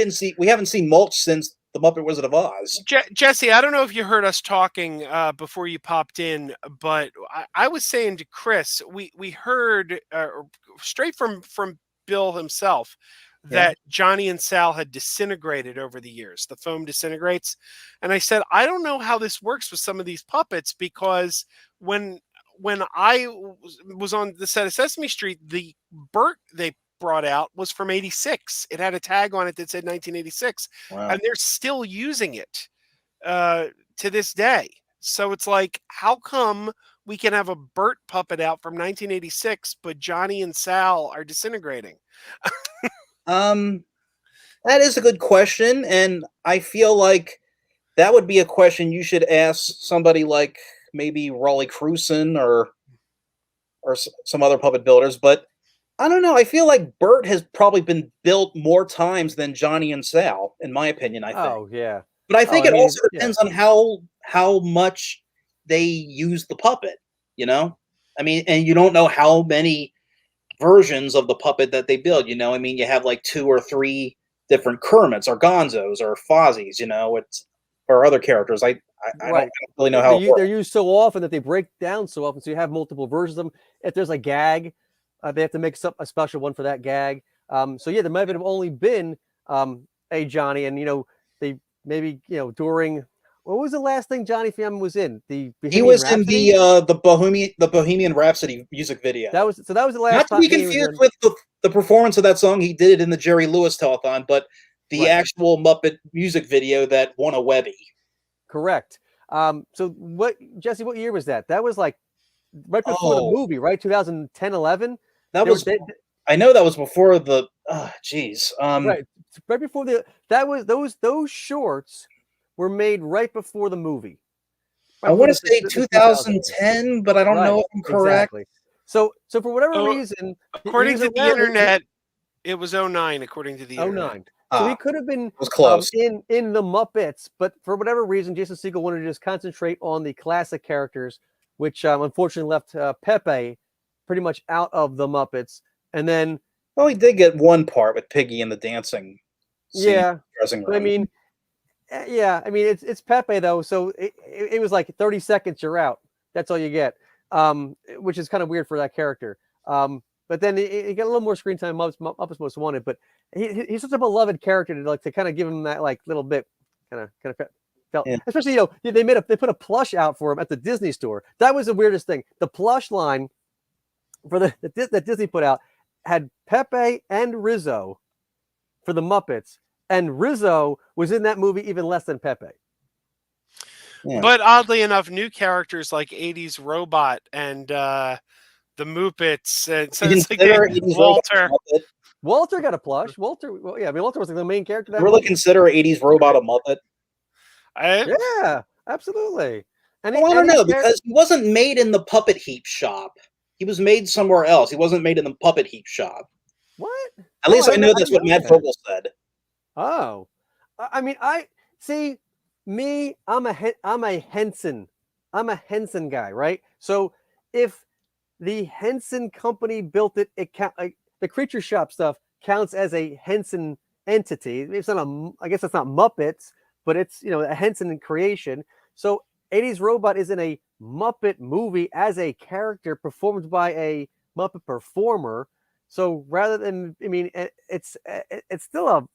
haven't seen Mulch since the Muppet Wizard of Oz. Jesse, I don't know if you heard us talking before you popped in, but I was saying to Chris, we heard straight from Bill himself that Johnny and Sal had disintegrated over the years. The foam disintegrates. And I said, I don't know how this works with some of these puppets, because when I was on the set of Sesame Street, the Bert they brought out was from 86. It had a tag on it that said 1986. Wow. And they're still using it to this day. So it's like, how come we can have a Bert puppet out from 1986, but Johnny and Sal are disintegrating? That is a good question, and I feel like that would be a question you should ask somebody like maybe Raleigh Cruson or some other puppet builders. But I don't know. I feel like Bert has probably been built more times than Johnny and Sal, in my opinion. I think. Oh yeah. But I think it also depends on how much they use the puppet. I mean, and you don't know how many versions of the puppet that they build. I mean, you have like 2 or 3 different Kermits or Gonzos or Fozzies. Or other characters. I don't really know how they're used so often that they break down so often. So you have multiple versions of them. If there's a gag, they have to make a special one for that gag. So yeah, there might have only been a Johnny, and they maybe during. What was the last thing Johnny Fiamma was in? He was Rhapsody? In the Bohemian Rhapsody music video. That was the last. Not to be confused with the performance of that song. He did it in the Jerry Lewis telethon, but the actual Muppet music video that won a Webby. Correct. So Jesse? What year was that? That was like right before the movie, right? 2010, 11. That was. I know that was before the. Right before that was those shorts were made right before the movie. I want to say 2010, but I don't know if I'm correct. Exactly. So for whatever Oh, reason, According to the around- internet, it was 09, according to the internet. 09. So he could have been was close. in the Muppets, but for whatever reason, Jason Segel wanted to just concentrate on the classic characters, which unfortunately left Pepe pretty much out of the Muppets. And then, Well, he did get one part with Piggy and the dancing. Scene in the dressing room. but I mean, it's Pepe though, so it was like 30 seconds, you're out. That's all you get, which is kind of weird for that character. But then he got a little more screen time. Muppets Most Wanted, but he's such a beloved character to kind of give him that like little bit, kind of felt. Yeah. Especially they put a plush out for him at the Disney store. That was the weirdest thing. The plush line for that Disney put out had Pepe and Rizzo for the Muppets, and Rizzo was in that movie even less than Pepe. Yeah. But oddly enough, new characters like 80s Robot and the Muppets. So it's like Walter. Walter got a plush. Walter was like the main character. You really consider 80s Robot a Muppet? Yeah, absolutely. And I don't know, because he wasn't made in the Puppet Heap shop. He was made somewhere else. He wasn't made in the Puppet Heap shop. What? At least I know that's what Matt Vogel said. Oh, I mean, I'm a Henson guy, right? So if the Henson company built it, the Creature Shop stuff counts as a Henson entity. It's not I guess it's not Muppets, but it's a Henson creation. So 80s Robot is in a Muppet movie as a character performed by a Muppet performer. So rather than, it's still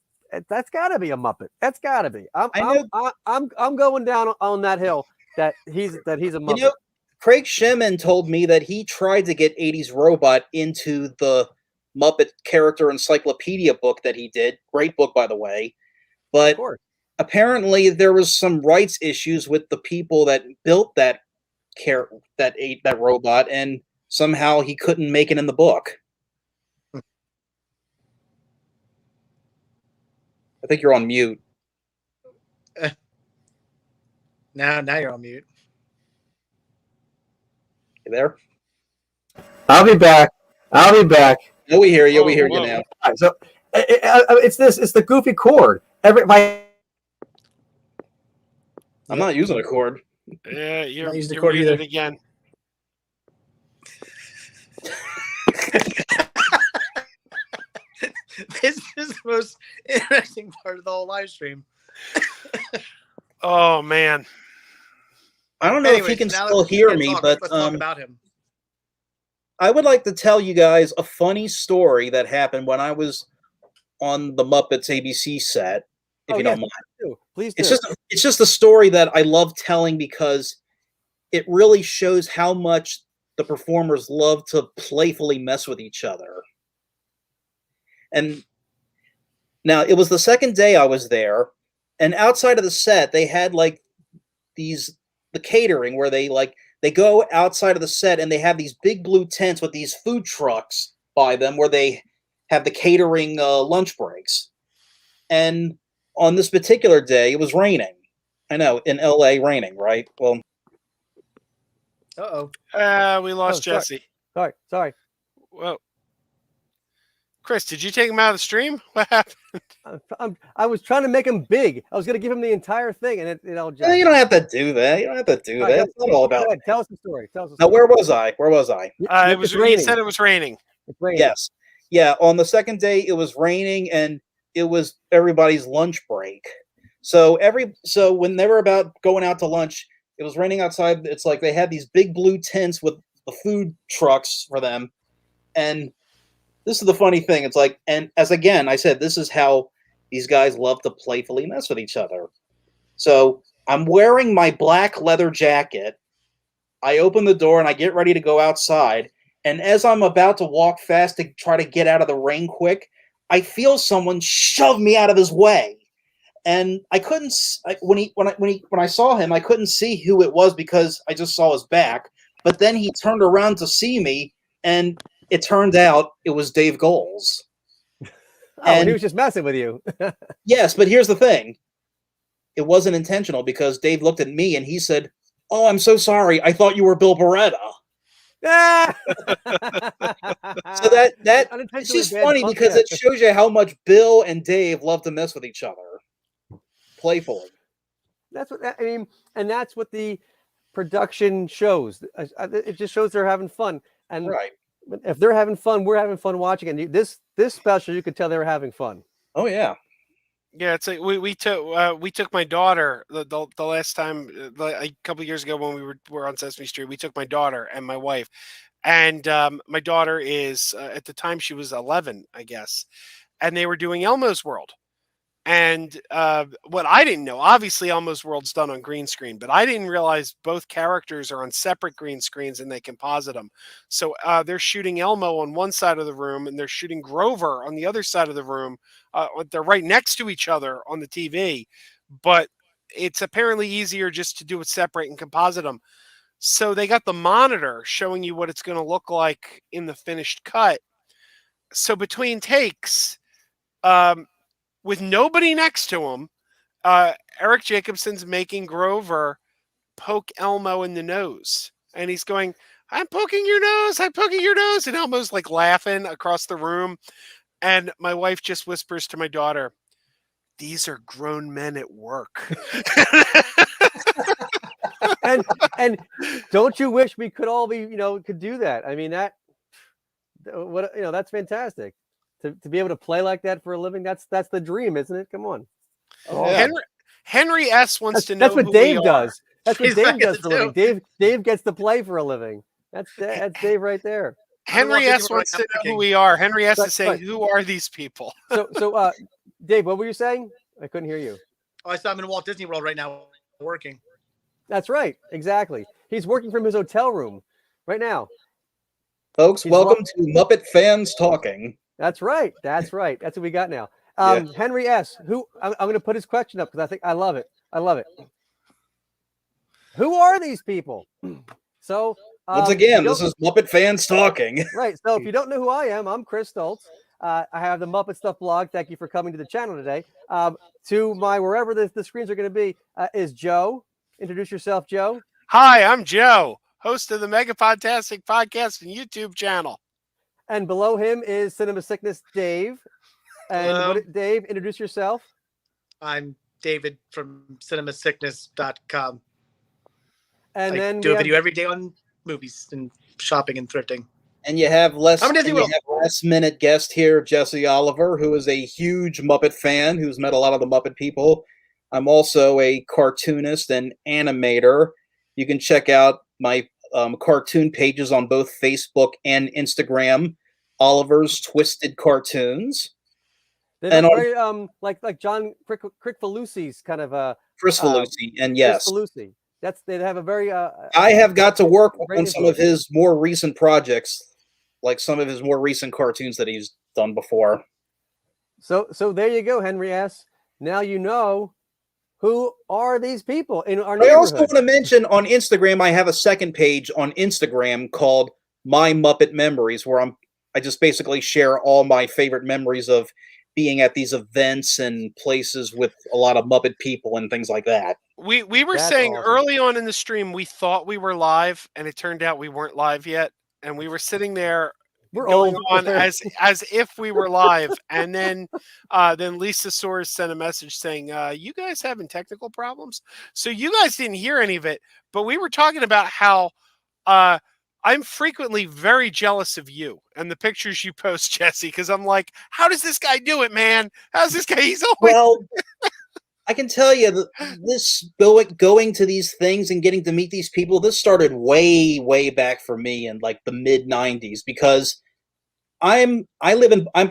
that's got to be a Muppet. That's got to be. I'm going down on that hill that he's a Muppet. Craig Shemin told me that he tried to get 80s Robot into the Muppet character encyclopedia book that he did. Great book, by the way. But apparently there was some rights issues with the people that built that robot, and somehow he couldn't make it in the book. I think you're on mute. Now you're on mute. You there? I'll be back. No, we hear you. We hear you now. Right, so it's the goofy cord. I'm not using a cord. Yeah, you're using the cord muted either. Again. This is the most interesting part of the whole live stream. Oh man. I don't know if he can still hear me, but let's talk about him. I would like to tell you guys a funny story that happened when I was on the Muppets ABC set, if you don't mind. Please do. It's just a story that I love telling because it really shows how much the performers love to playfully mess with each other. And now it was the second day I was there, and outside of the set, they had like the catering where they go outside of the set and they have these big blue tents with these food trucks by them where they have the catering lunch breaks. And on this particular day, it was raining. I know, in LA, raining, right? Well, we lost Jesse. Sorry. Whoa. Chris, did you take him out of the stream? What happened? I was trying to make him big. I was going to give him the entire thing, and it all just... You don't have to do that. It's not all about... Tell us the story. Now, where was I? It was raining. You said it was raining. It's raining. Yes. Yeah, on the second day, it was raining, and it was everybody's lunch break. So when they were about going out to lunch, it was raining outside. It's like they had these big blue tents with the food trucks for them, and this is the funny thing. It's like, and as again, I said, this is how these guys love to playfully mess with each other. So I'm wearing my black leather jacket. I open the door and I get ready to go outside. And as I'm about to walk fast to try to get out of the rain quick, I feel someone shove me out of his way. And I couldn't, when I saw him, I couldn't see who it was because I just saw his back. But then he turned around to see me, and it turned out it was Dave Goelz. And he was just messing with you. Yes, but here's the thing. It wasn't intentional because Dave looked at me and he said, "Oh, I'm so sorry. I thought you were Bill Beretta." Ah! So that it's Unintentionally just bad funny punk, because yeah. it shows you how much Bill and Dave love to mess with each other, playfully. That's what I mean, and that's what the production shows. It just shows they're having fun, and Right. if they're having fun, we're having fun watching it. And this special, you could tell they were having fun. Oh yeah. Yeah, it's like we took my daughter the last time a couple of years ago when we were on Sesame Street. We took my daughter and my wife, and my daughter is at the time she was 11, I guess, and they were doing Elmo's World. And what I didn't know, obviously Elmo's World's done on green screen, but I didn't realize both characters are on separate green screens and they composite them. So they're shooting Elmo on one side of the room and they're shooting Grover on the other side of the room. They're right next to each other on the TV, but it's apparently easier just to do it separate and composite them. So they got the monitor showing you what it's going to look like in the finished cut. So between takes, with nobody next to him, Eric Jacobson's making Grover poke Elmo in the nose. And he's going, I'm poking your nose. I'm poking your nose. And Elmo's like laughing across the room. And my wife just whispers to my daughter, these are grown men at work. and don't you wish we could all be, could do that? I mean, that's fantastic. To be able to play like that for a living, that's the dream, isn't it? Come on. Oh, yeah. Henry S wants to know that's what who Dave we does. are. That's what He's Dave back does at for the a living. Dave gets to play for a living. That's Dave right there. Henry S wants to know who we are. Henry S is saying, Right. who are these people? So Dave, what were you saying? I couldn't hear you. Oh, I said I'm in Walt Disney World right now working. That's right. Exactly. He's working from his hotel room right now. Folks, welcome to Muppet Fans Talking. That's right. That's right. That's what we got now. Yeah. Henry S. Who I'm going to put his question up because I love it. I love it. Who are these people? So once again, this is Muppet Fans Talking. Right. So if you don't know who I am, I'm Chris Stoltz. I have the Muppet Stuff blog. Thank you for coming to the channel today. To my wherever the screens are going to be is Joe. Introduce yourself, Joe. Hi, I'm Joe, host of the Mega Podtastic podcast and YouTube channel. And below him is Cinema Sickness Dave. And Dave, introduce yourself. I'm David from cinemasickness.com. And then do a video every day on movies and shopping and thrifting. And you have last minute guest here, Jesse Oliver, who is a huge Muppet fan who's met a lot of the Muppet people. I'm also a cartoonist and animator. You can check out my cartoon pages on both Facebook and Instagram, Oliver's Twisted Cartoons. They're very like John Crickfalusi's kind of Chris Falusi, and yes. Chris Falusi. They have a very I have got to work on some of his more recent projects, like some of his more recent cartoons that he's done before. So there you go, Henry S. Now you know who are these people in our neighborhood. I also want to mention on Instagram, I have a second page on Instagram called My Muppet Memories, where I just basically share all my favorite memories of being at these events and places with a lot of Muppet people and things like that. We were saying awesome. Early on in the stream, we thought we were live, and it turned out we weren't live yet. And we were sitting there going on as if we were live. And then Lisa Soares sent a message saying, you guys having technical problems? So you guys didn't hear any of it, but we were talking about how I'm frequently very jealous of you and the pictures you post, Jesse, because I'm like, how does this guy do it, man? How's this guy? He's always... Well, I can tell you that this going to these things and getting to meet these people, this started way, way back for me in like the mid 90s, because I'm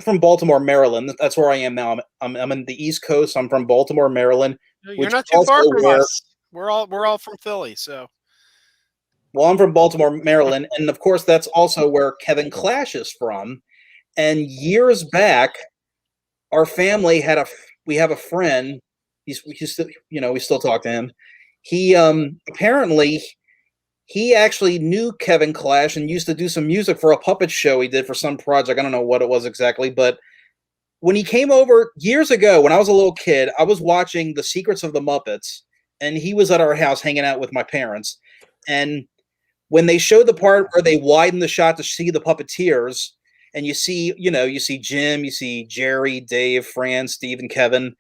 from Baltimore, Maryland. That's where I am now. I'm in the East Coast. I'm from Baltimore, Maryland. No, you're not too far from us. We're all from Philly, so. Well, I'm from Baltimore, Maryland, and of course that's also where Kevin Clash is from. And years back, our family we have a friend. He's still, we still talk to him. He apparently he actually knew Kevin Clash and used to do some music for a puppet show he did for some project. I don't know what it was exactly, but when he came over years ago, when I was a little kid, I was watching The Secrets of the Muppets, and he was at our house hanging out with my parents. And when they show the part where they widen the shot to see the puppeteers, and you see Jim, you see Jerry, Dave, Fran, Steve, and Kevin.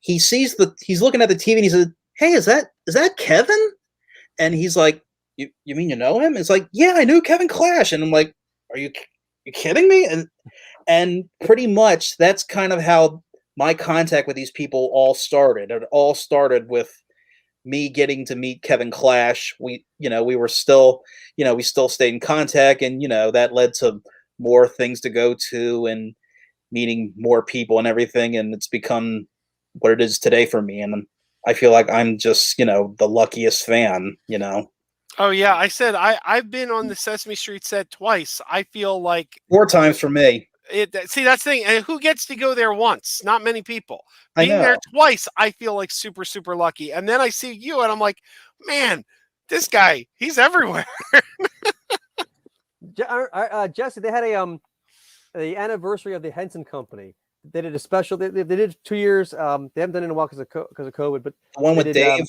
He's looking at the TV and he says, "Hey, is that Kevin?" And he's like, "You mean you know him?" It's like, "Yeah, I knew Kevin Clash." And I'm like, "Are you kidding me?" And pretty much that's kind of how my contact with these people all started. It all started with me getting to meet Kevin Clash. We still stayed in contact, and that led to more things to go to and meeting more people and everything, and it's become what it is today for me. And I feel like I'm just the luckiest fan. Oh yeah, I said I've been on the Sesame Street set twice. I feel like 4 times for me. See, that's the thing. And who gets to go there once? Not many people. I Being know. there twice, I feel like super, super lucky. And then I see you, and I'm like, man, this guy, he's everywhere. Jesse, they had the anniversary of the Henson Company. They did a special. They did 2 years. They haven't done it in a while because of COVID. But The one with Dave.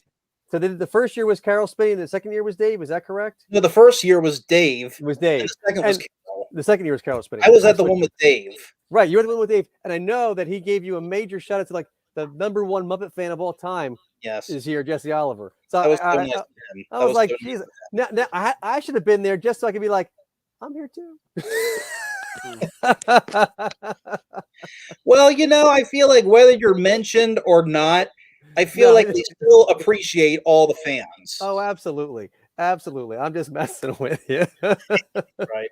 So they did, the first year was Carol Spinney, and the second year was Dave. Is that correct? No, the first year was Dave. It was Dave. And the second was Carol. The second year was Carol Spinney. I was at the one with Dave. Right, you were the one with Dave, and I know that he gave you a major shout out to like the number one Muppet fan of all time. Yes, is here, Jesse Oliver. So I was like, geez, now I should have been there just so I could be like, I'm here too. Well, I feel like whether you're mentioned or not, I feel like they still appreciate all the fans. Oh, absolutely. Absolutely. I'm just messing with you. Right.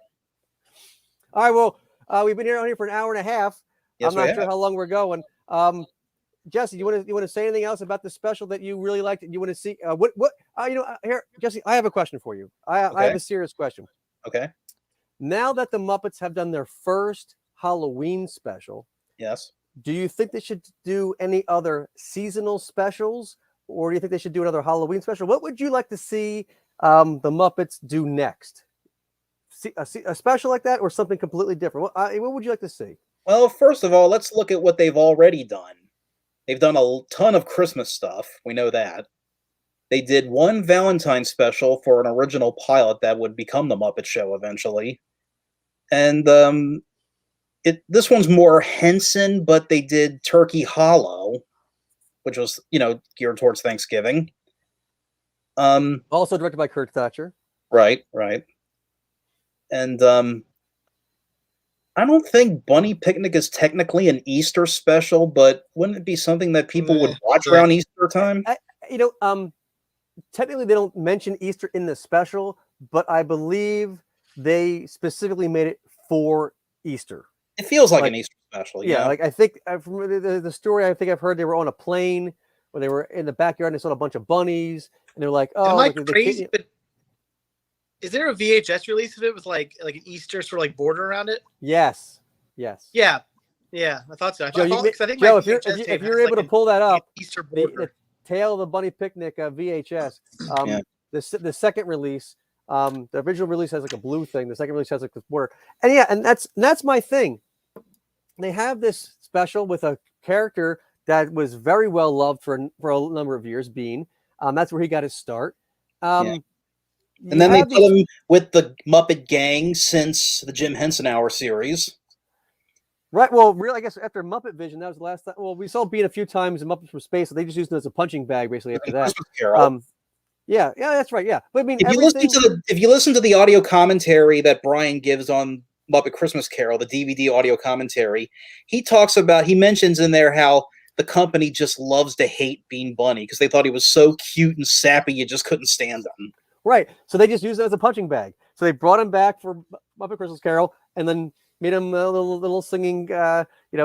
All right. Well, we've been here for an hour and a half. Yes, I'm not sure how long we're going. Jesse, you want to say anything else about the special that you really liked? You want to see here, Jesse, I have a question for you. I have a serious question. Okay. Now that the Muppets have done their first Halloween special, yes, do you think they should do any other seasonal specials, or do you think they should do another Halloween special? What would you like to see the Muppets do next? A special like that, or something completely different? What would you like to see? Well, first of all, let's look at what they've already done. They've done a ton of Christmas stuff. We know that. They did one Valentine special for an original pilot that would become the Muppet Show eventually. And this one's more Henson, but they did Turkey Hollow, which was, geared towards Thanksgiving. Also directed by Kurt Thatcher. Right. And I don't think Bunny Picnic is technically an Easter special, but wouldn't it be something that people would watch around Easter time? Technically they don't mention Easter in the special, but I believe they specifically made it for Easter. It feels like an Easter special. Yeah, like I think from the story I think I've heard, they were on a plane when they were in the backyard and they saw a bunch of bunnies, and they were like, "Oh, am I crazy?" But is there a VHS release of it with like an Easter sort of like border around it? Yes. Yeah, I thought so. Joe, if you're able to pull that up, Easter border. The Tale of the Bunny Picnic VHS. The second release, the original release has like a blue thing. The second release has like this border, and that's my thing. They have this special with a character that was very well loved for a number of years. Bean, that's where he got his start. And then they put him with the Muppet Gang since the Jim Henson Hour series. Right. Well, really, I guess after Muppet Vision, that was the last time. Well, we saw Bean a few times in Muppets from Space, so they just used it as a punching bag basically after that. Yeah, that's right. Yeah, but I mean, if you listen to the audio commentary that Brian gives on Muppet Christmas Carol, the DVD audio commentary, he mentions in there how the company just loves to hate Bean Bunny because they thought he was so cute and sappy you just couldn't stand him. Right. So they just used it as a punching bag. So they brought him back for Muppet Christmas Carol and then made him a little singing,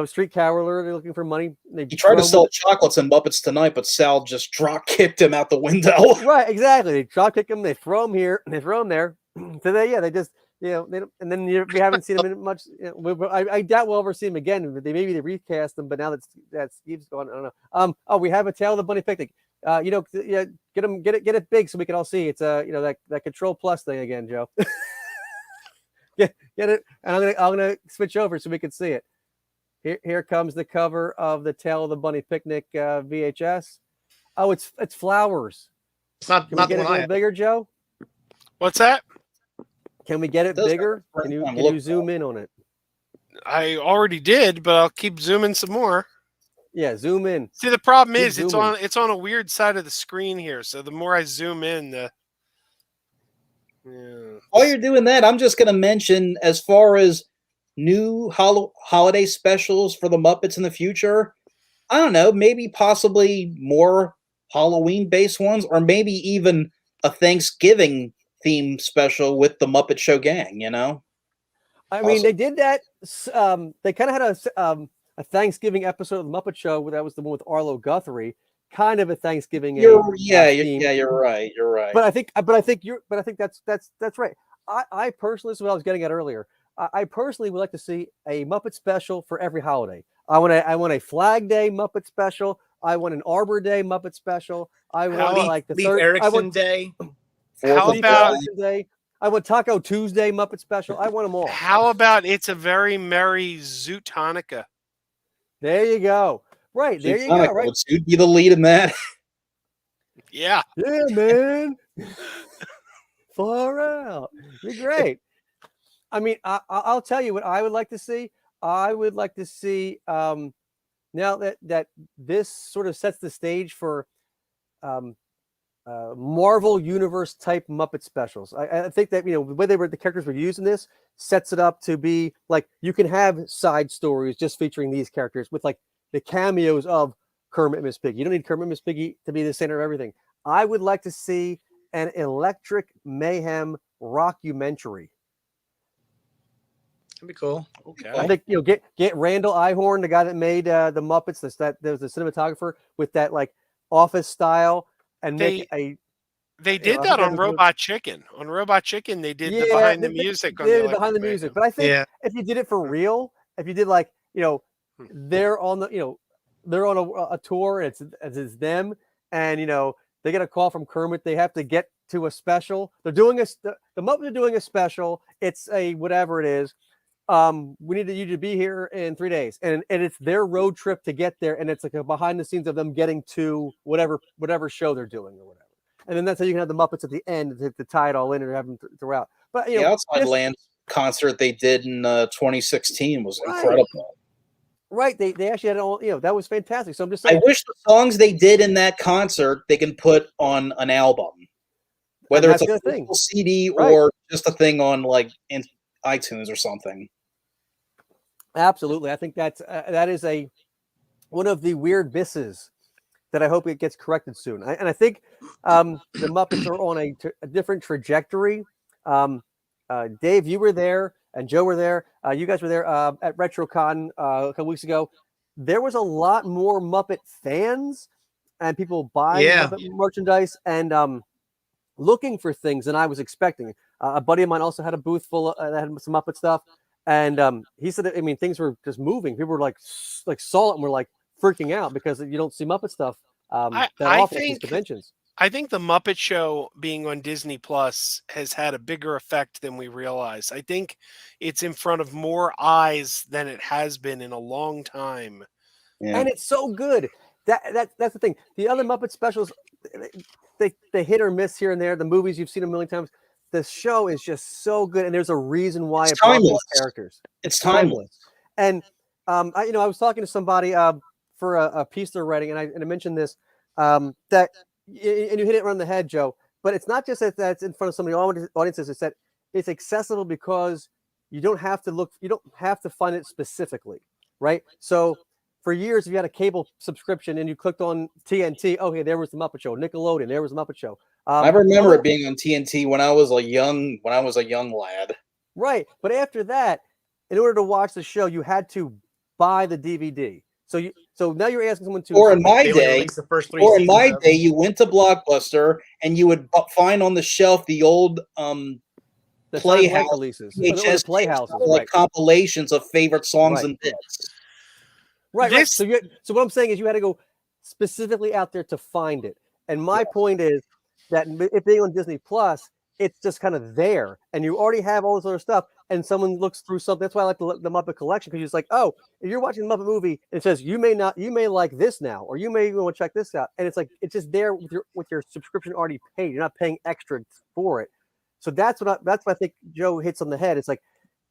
street caroler. They're looking for money. He tried to sell chocolates in Muppets Tonight, but Sal just drop kicked him out the window. Right, exactly. They drop kick him. They throw him here. And they throw him there. So they just, they don't, and then we haven't seen him in much. I doubt we'll ever see him again. Maybe they recast him, but now that Steve's gone, I don't know. We have a Tale of the Bunny Picnic. Get it big so we can all see. It's that Control Plus thing again, Joe. Get it, and I'm gonna switch over so we can see it. Here comes the cover of the Tale of the Bunny Picnic VHS. Oh, it's flowers. It's not Can we get it a little bigger, Joe? What's that? Can we get it It does have bigger? a Can you first-time can you look, zoom in on it? I already did, but I'll keep zooming some more. Yeah, zoom in. See, the problem Keep is zooming. it's on a weird side of the screen here. So the more I zoom in, the While you're doing that, I'm just going to mention, as far as new holiday specials for the Muppets in the future, I don't know, maybe possibly more Halloween-based ones, or maybe even a Thanksgiving theme special with the Muppet Show gang, you know? I mean, they did that. They kind of had a Thanksgiving episode of the Muppet Show. That was the one with Arlo Guthrie, kind of a Thanksgiving You're theme. you're right. You're right. But I think that's right. I personally, this is what I was getting at earlier. I personally would like to see a Muppet special for every holiday. I want a Flag Day Muppet special. I want an Arbor Day Muppet special. I want like the Leif third. Erikson Day. How about Day? I want Taco Tuesday Muppet special. I want them all. how about it's a very merry Zoot Hanukkah? There you go. Right there, you go. Right. Would Zoot be the lead in that? Yeah. Yeah, man. Far out. Be great. I mean, I'll tell you what I would like to see. I would like to see now that this sort of sets the stage for Marvel Universe type Muppet specials. I think that, you know, the way the characters were using this sets it up to be like you can have side stories just featuring these characters with like the cameos of Kermit and Miss Piggy. You don't need Kermit and Miss Piggy to be the center of everything. I would like to see an Electric Mayhem rockumentary. That'd be cool. Okay. I think, you know, get Randall Ihorn, the guy that made the Muppets. There was the cinematographer with that like office style, and make a. They did that on Robot Chicken. On Robot Chicken, they did the behind the music. Behind the music, but I think if you did it for real, if you did like, you know, they're on the, you know, they're on a tour, and it's them, and you know they get a call from Kermit. They have to get to a special. They're doing the Muppets are doing a special. It's a whatever it is. We need you to be here in 3 days, and it's their road trip to get there, and it's like a behind the scenes of them getting to whatever show they're doing or whatever. And then that's how you can have the Muppets at the end to tie it all in or have them throughout. But you know, the Outside Lands concert they did in 2016 was incredible. Right, they actually had it all. You know, that was fantastic. So I'm just saying, I wish the songs they did in that concert they can put on an album, whether it's a physical CD or just a thing on like in iTunes or something. Absolutely, I think that is one of the weird misses that I hope it gets corrected soon. And I think the Muppets are on a different trajectory. Dave, you were there, and Joe were there. You guys were there at RetroCon a couple weeks ago. There was a lot more Muppet fans and people buying Muppet merchandise and looking for things than I was expecting. A buddy of mine also had a booth full that had some Muppet stuff. And he said, I mean, things were just moving. People were like saw it and were like freaking out because you don't see Muppet stuff that often at these conventions. I think the Muppet Show being on Disney Plus has had a bigger effect than we realize. I think it's in front of more eyes than it has been in a long time. Yeah. And it's so good. That's the thing. The other Muppet specials, they hit or miss here and there. The movies, you've seen a million times. The show is just so good, and there's a reason why it's timeless. Characters. It's timeless. And I was talking to somebody for a piece they're writing, and I mentioned this that, and you hit it right on the head, Joe. But it's not just that that's in front of so many audiences. It's that it's accessible because you don't have to look. You don't have to find it specifically, right? So for years, if you had a cable subscription and you clicked on TNT, okay, there was the Muppet Show. Nickelodeon, there was the Muppet Show. I remember it being on TNT when I was a young lad. Right, but after that, in order to watch the show, you had to buy the DVD. So now you're asking someone to. Or in my day, you went to Blockbuster and you would find on the shelf the old the Playhouse releases, VHS Playhouses, like compilations of favorite songs and bits. Right. So what I'm saying is you had to go specifically out there to find it. And my point is that if being on Disney Plus, it's just kind of there, and you already have all this other stuff, and someone looks through something. That's why I like the Muppet Collection, because it's like, oh, if you're watching the Muppet movie, it says you may like this now, or you may want to check this out, and it's like it's just there with your subscription already paid. You're not paying extra for it. So that's what I think Joe hits on the head. It's like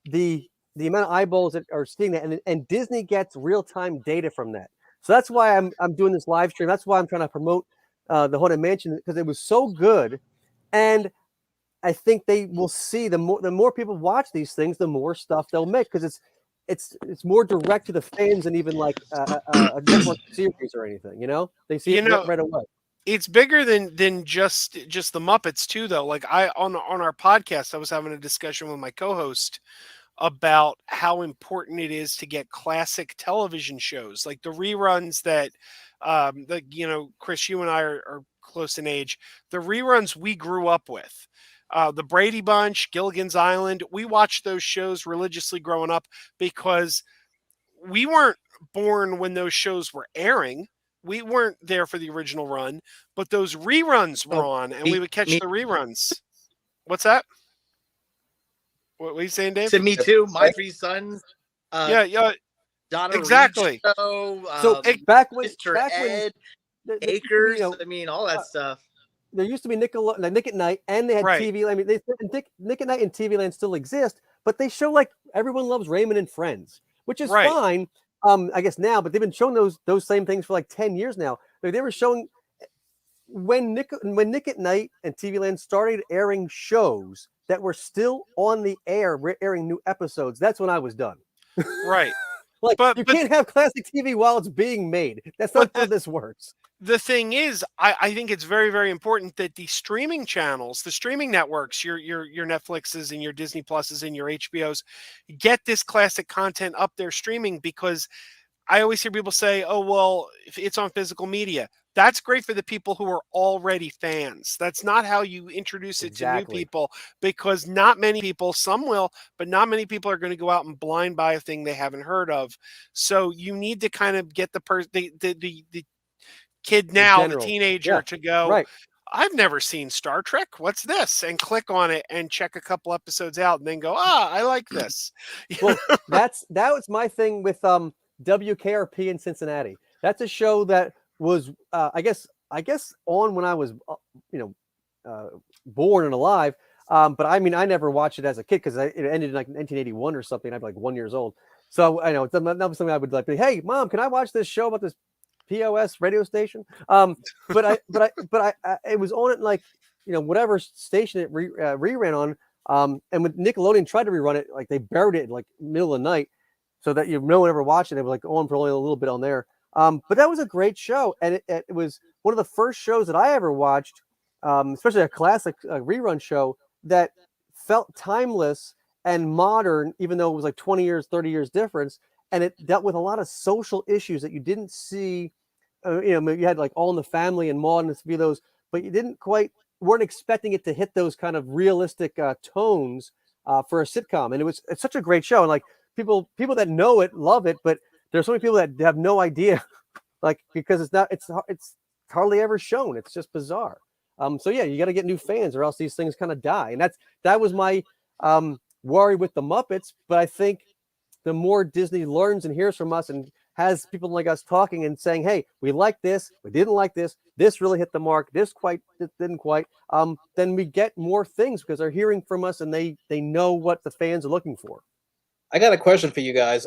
the amount of eyeballs that are seeing that, and Disney gets real time data from that. So that's why I'm doing this live stream. That's why I'm trying to promote the Haunted Mansion, because it was so good, and I think they will see the more people watch these things, the more stuff they'll make, because it's more direct to the fans than even like a network series or anything. They see it right away. It's bigger than just the Muppets too, though. Like on our podcast, I was having a discussion with my co-host about how important it is to get classic television shows, like the reruns that, Chris, you and I are close in age. The reruns we grew up with, the Brady Bunch, Gilligan's Island. We watched those shows religiously growing up because we weren't born when those shows were airing. We weren't there for the original run, but those reruns were on, and we would catch the reruns. What's that? What are you saying, Dave? To me too. My three sons. Yeah. Donna Exactly. Reed show, So back when Mr. Ed, Acres. all that stuff. There used to be Nick at Night, and they had Right. TV. I mean, Nick at Night and TV Land still exist, but they show like Everyone Loves Raymond and Friends, which is Right. fine. I guess now, but they've been showing those same things for like 10 years now. They were showing when Nick at Night and TV Land started airing shows that were still on the air, airing new episodes. That's when I was done. Right. You can't have classic TV while it's being made. That's not how this works. The thing is, I think it's very, very important that the streaming channels, the streaming networks, your Netflixes and your Disney Pluses and your HBOs, get this classic content up there streaming, because I always hear people say, oh, well, if it's on physical media. That's great for the people who are already fans. That's not how you introduce it to new people, because not many people, some will, but not many people are going to go out and blind buy a thing they haven't heard of. So you need to kind of get the kid now, the teenager, to go, right. I've never seen Star Trek. What's this? And click on it and check a couple episodes out and then go, I like this. Well, that was my thing with WKRP in Cincinnati. That's a show that was I guess on when I was born and alive. But I mean, I never watched it as a kid because it ended in like 1981 or something. I'd be like 1 year old. So I know it's not something I would like. Hey, Mom, can I watch this show about this POS radio station? But it was on it like whatever station it reran on. And when Nickelodeon tried to rerun it, like they buried it in like middle of the night, so that no one ever watched it. It was like on for only a little bit on there. But that was a great show, and it was one of the first shows that I ever watched, especially a classic rerun show that felt timeless and modern, even though it was like 20 years, 30 years difference, and it dealt with a lot of social issues that you didn't see. You had like All in the Family and Maude and a few of those, but you weren't expecting it to hit those kind of realistic tones for a sitcom, and it's such a great show, and like people that know it love it, but there's so many people that have no idea, like, because it's hardly ever shown. It's just bizarre. So yeah, you got to get new fans, or else these things kind of die. And that was my worry with the Muppets. But I think the more Disney learns and hears from us, and has people like us talking and saying, "Hey, we like this, we didn't like this. This really hit the mark. This didn't quite." Then we get more things because they're hearing from us, and they know what the fans are looking for. I got a question for you guys.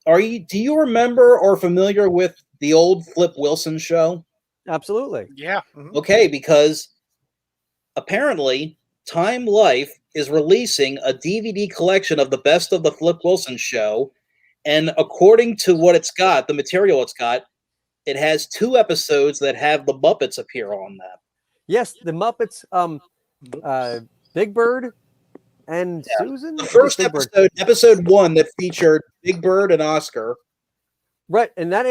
Do you remember or familiar with the old Flip Wilson show? Absolutely. Yeah. Mm-hmm. Okay, because apparently Time Life is releasing a DVD collection of the best of the Flip Wilson show, and according to what it's got, the material it's got, it has 2 episodes that have the Muppets appear on them. Yes, the Muppets, Big Bird and Susan. The first episode 1 that featured Big Bird and Oscar. Right, and that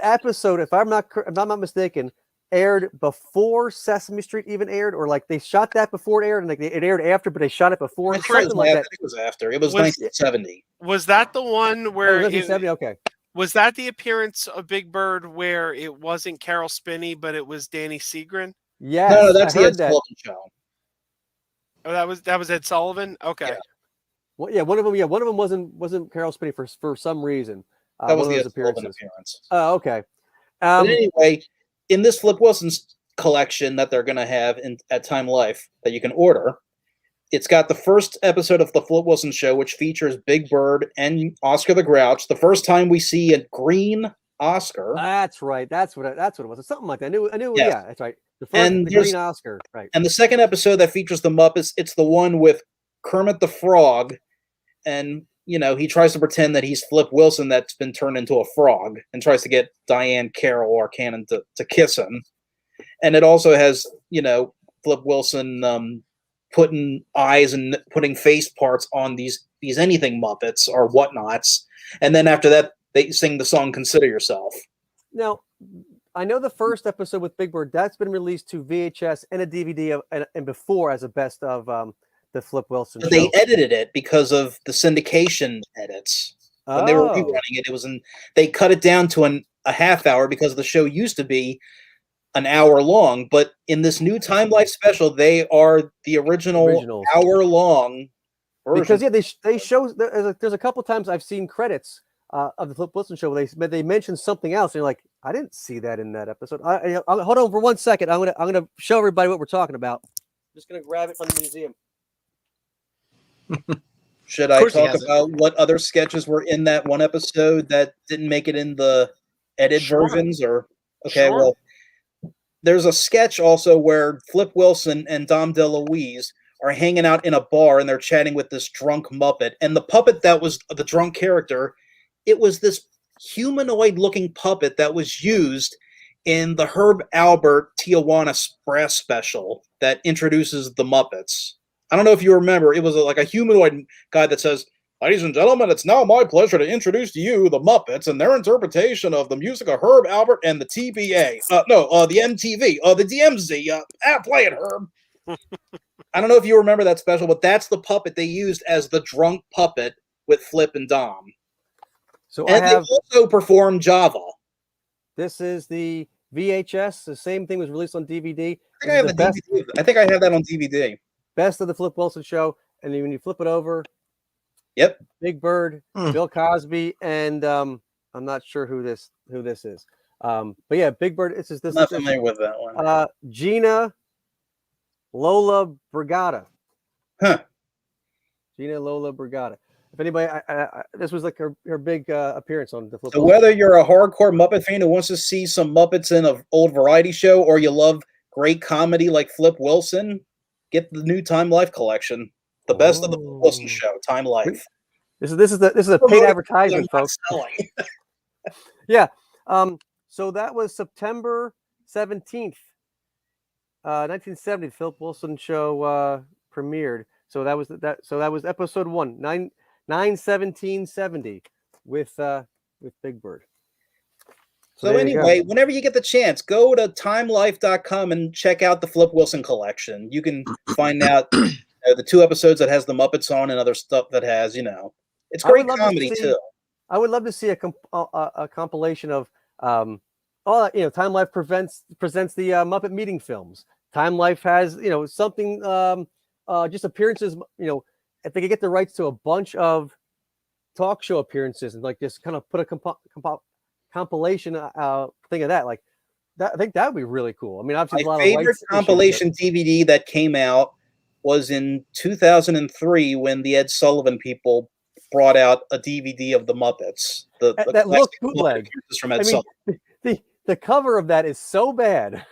episode, if I'm not mistaken, aired before Sesame Street even aired, or like they shot that before it aired, and like it aired after, but they shot it before. I think it was after. It was 1970. Was that the one where 1970? Okay. Was that the appearance of Big Bird where it wasn't Carol Spinney, but it was Danny Seagren? Yes. No, that's the Ed Sullivan show. Oh, that was Ed Sullivan. Okay. Yeah. Well, yeah, one of them wasn't Carol Spinney for some reason. That was the Ed Sullivan appearance. Oh, okay. But anyway, in this Flip Wilson collection that they're going to have at Time Life that you can order. It's got the first episode of the Flip Wilson Show, which features Big Bird and Oscar the Grouch. The first time we see a green Oscar. That's right. That's what it was. It's something like that. I knew. Yes. Yeah, that's right. The green Oscar. Right. And the second episode that features the Muppets, it's the one with Kermit the Frog, and he tries to pretend that he's Flip Wilson that's been turned into a frog, and tries to get Diane Carroll or Cannon to kiss him. And it also has Flip Wilson putting eyes and putting face parts on these anything Muppets or whatnots, and then after that they sing the song "Consider Yourself." Now, I know the first episode with Big Bird that's been released to VHS and a DVD and before as a best of the Flip Wilson Show. They edited it because of the syndication edits. When they were rerunning it, they cut it down to a half hour because the show used to be an hour long. But in this new Time Life special, they are the original hour long version. Because they show there's a couple times I've seen credits of the Flip Wilson Show where they mentioned something else, and you're like, I didn't see that in that episode. Hold on for 1 second. I'm gonna show everybody what we're talking about. I'm just gonna grab it from the museum. Should I talk about what other sketches were in that one episode that didn't make it in the edited versions? Or well, there's a sketch also where Flip Wilson and Dom DeLuise are hanging out in a bar and they're chatting with this drunk Muppet, and the puppet that was the drunk character, it was this humanoid-looking puppet that was used in the Herb Albert Tijuana Brass special that introduces the Muppets. I don't know if you remember. It was like a humanoid guy that says, "Ladies and gentlemen, it's now my pleasure to introduce to you the Muppets and their interpretation of the music of Herb Albert and the TBA. The MTV, the DMZ. Play it, Herb." I don't know if you remember that special, but that's the puppet they used as the drunk puppet with Flip and Dom. They also performed Java. This is the VHS. The same thing was released on DVD. I think I have the DVD. I think I have that on DVD. Best of the Flip Wilson Show, and then when you flip it over, yep, Big Bird, Bill Cosby, and I'm not sure who this is. But yeah, Big Bird. I'm not familiar with that one. Gina Lola Brigada. Huh. Gina Lola Brigada. If anybody, this was like her big appearance on the Flip. So whether you're a hardcore Muppet fan who wants to see some Muppets in an old variety show, or you love great comedy like Flip Wilson, get the new Time Life collection. The best of the Flip Wilson Show, Time Life. This is a paid advertisement, folks. Yeah. So that was September 17th, 1970. The Flip Wilson Show premiered. So that was episode 1, 9/17/70 with Big Bird. So anyway, whenever you get the chance, go to timelife.com and check out the Flip Wilson collection. You can find out the 2 episodes that has the Muppets on and other stuff that has, it's great comedy too. I would love to see a compilation of Time Life presents the Muppet Meeting films. Time Life has something just appearances. If they could get the rights to a bunch of talk show appearances and like just kind of put a compilation thing of that, like that, I think that would be really cool. I mean, obviously, my favorite compilation DVD that came out was in 2003 when the Ed Sullivan people brought out a DVD of the Muppets. That looked bootleg from Ed Sullivan. The cover of that is so bad.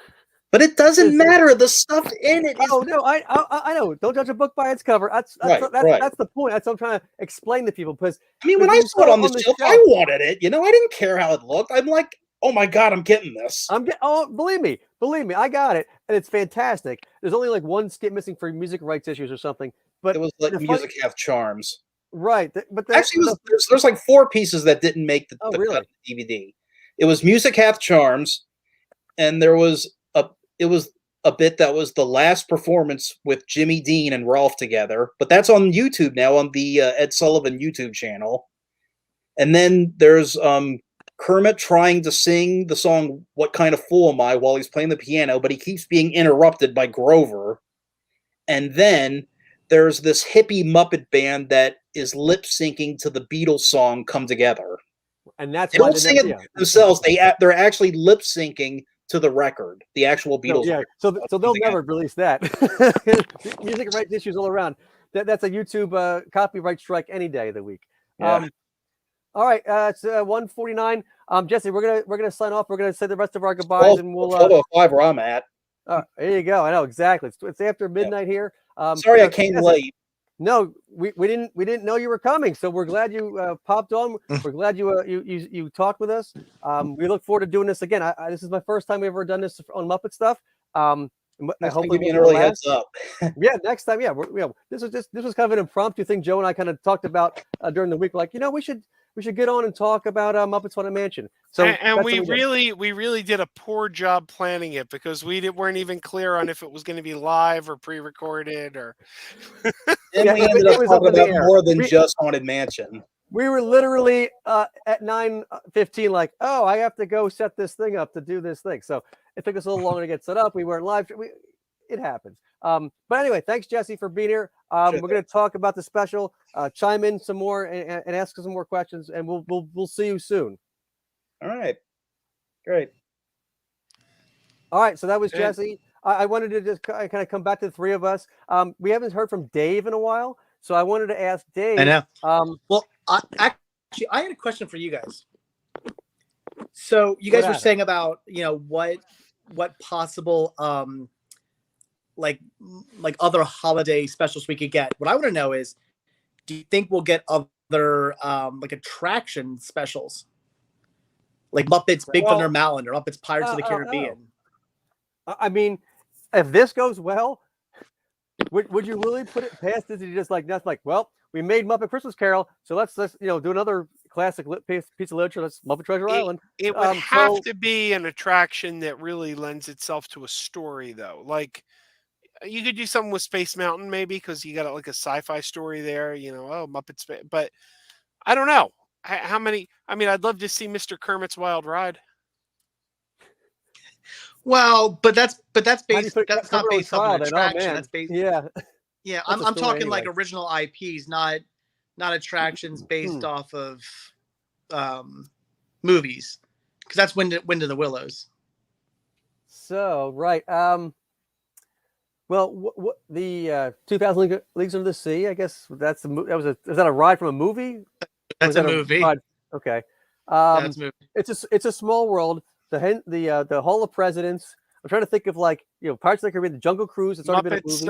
But it doesn't matter. The stuff in it. Oh no, I know. Don't judge a book by its cover. That's the point. That's what I'm trying to explain to people. Because when I saw it on the shelf, I wanted it. I didn't care how it looked. I'm like, oh my god, I'm getting this. Believe me, I got it, and it's fantastic. There's only like one skit missing for music rights issues or something. But it was like Music Hath Charms. Right, but actually, there's like 4 pieces that didn't make the cut of the DVD. It was Music Hath Charms, and there was a bit that was the last performance with Jimmy Dean and Rolf together, but that's on YouTube now on the Ed Sullivan YouTube channel. And then there's Kermit trying to sing the song "What Kind of Fool Am I" while he's playing the piano, but he keeps being interrupted by Grover. And then there's this hippie Muppet band that is lip syncing to the Beatles song "Come Together." And that's they don't sing it themselves. They're actually lip syncing to the record, the actual Beatles. Yeah, record. so they'll never release that. Music rights issues all around. That's a YouTube copyright strike any day of the week. Yeah. All right, it's 1:49. Jesse, we're gonna sign off. We're gonna say the rest of our goodbyes, and we'll 12:05 where I'm at. there you go. I know exactly. It's after midnight here. Sorry I came late. No, we didn't know you were coming, so we're glad you popped on. We're glad you talked with us. We look forward to doing this again. This is my first time we've ever done this on Muppet stuff. I hope give me an early heads up. Yeah, next time. Yeah, this was kind of an impromptu thing. Joe and I kind of talked about during the week. Like, we should get on and talk about Muppets Haunted Mansion. So and we really did a poor job planning it because weren't even clear on if it was going to be live or pre-recorded or. And we ended up talking about more than just Haunted Mansion. We were literally at 9:15, like, oh, I have to go set this thing up to do this thing. So it took us a little longer to get set up. We weren't live. It happens. But anyway, thanks, Jesse, for being here. We're going to talk about the special, chime in some more and ask some more questions, and we'll see you soon. All right. Great. All right. So that was Jesse. I wanted to just kind of come back to the three of us. We haven't heard from Dave in a while, so I wanted to ask Dave. I know. Well, I had a question for you guys. So you guys were saying about what possible like other holiday specials we could get. What I want to know is, do you think we'll get other like attraction specials, like Muppets Big Thunder Mountain or Muppets Pirates of the Caribbean? I mean, if this goes well, would you really put it past Disney to just that's like, well, we made Muppet Christmas Carol, so let's do another classic piece of literature. That's Muppet Treasure Island. It would have to be an attraction that really lends itself to a story, though. Like, you could do something with Space Mountain, maybe, because you got like a sci-fi story there. Muppets, but I don't know how many. I mean, I'd love to see Mr. Kermit's Wild Ride. Well, but that's based. That's not based on an attraction. That's based. Yeah. I'm talking like original IPs, not attractions based off of movies, because that's Wind in the Willows. So right. Well, the 2000 Leagues Under the Sea. I guess is that a ride from a movie? That's a movie. Okay. That's a movie. It's a small world. The Hall of Presidents. I'm trying to think of Pirates of the Caribbean, the Jungle Cruise. It's already been a movie.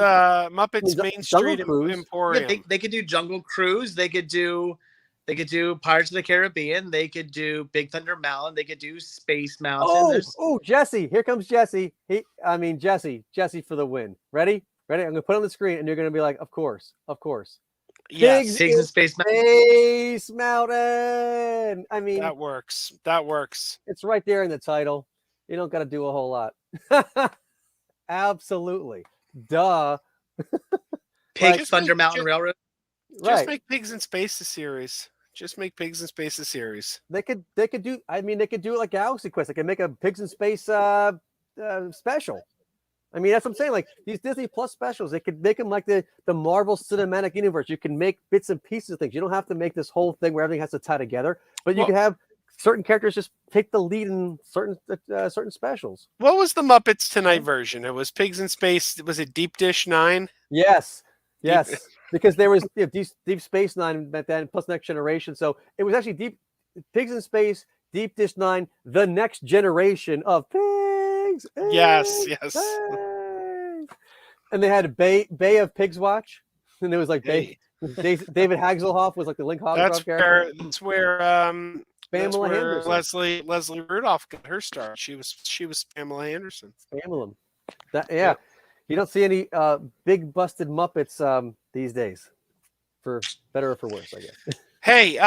Muppets Main Street Emporium. Yeah, they could do Jungle Cruise. They could do Pirates of the Caribbean. They could do Big Thunder Mountain. They could do Space Mountain. Oh, Jesse! Here comes Jesse. Jesse for the win. Ready? I'm going to put it on the screen, and you're going to be like, of course. Yes, Pigs in Space Mountain. Space Mountain. I mean, that works. It's right there in the title. You don't got to do a whole lot. Absolutely. Duh. Pigs Thunder Mountain Railroad. Just make Pigs in Space a series. They could do. I mean, they could do it like Galaxy Quest. They could make a Pigs in Space special. I mean, that's what I'm saying. Like these Disney Plus specials, they could make them like the Marvel Cinematic Universe. You can make bits and pieces of things. You don't have to make this whole thing where everything has to tie together. But you can have certain characters just take the lead in certain specials. What was the Muppets Tonight version? It was Pigs in Space. Was it Deep Dish 9? Yes. Because there was Deep Space Nine back then, plus Next Generation. So it was actually Pigs in Space, Deep Dish 9, the next generation of pigs. Yes. Pigs. And they had a Bay of Pigs watch, and it was like David Hasselhoff was like the Link Hasselhoff character. That's where Pamela Henderson. Leslie Rudolph got her start. She was Pamela Anderson. Pamela. You don't see any big busted Muppets these days, for better or for worse, I guess. Hey,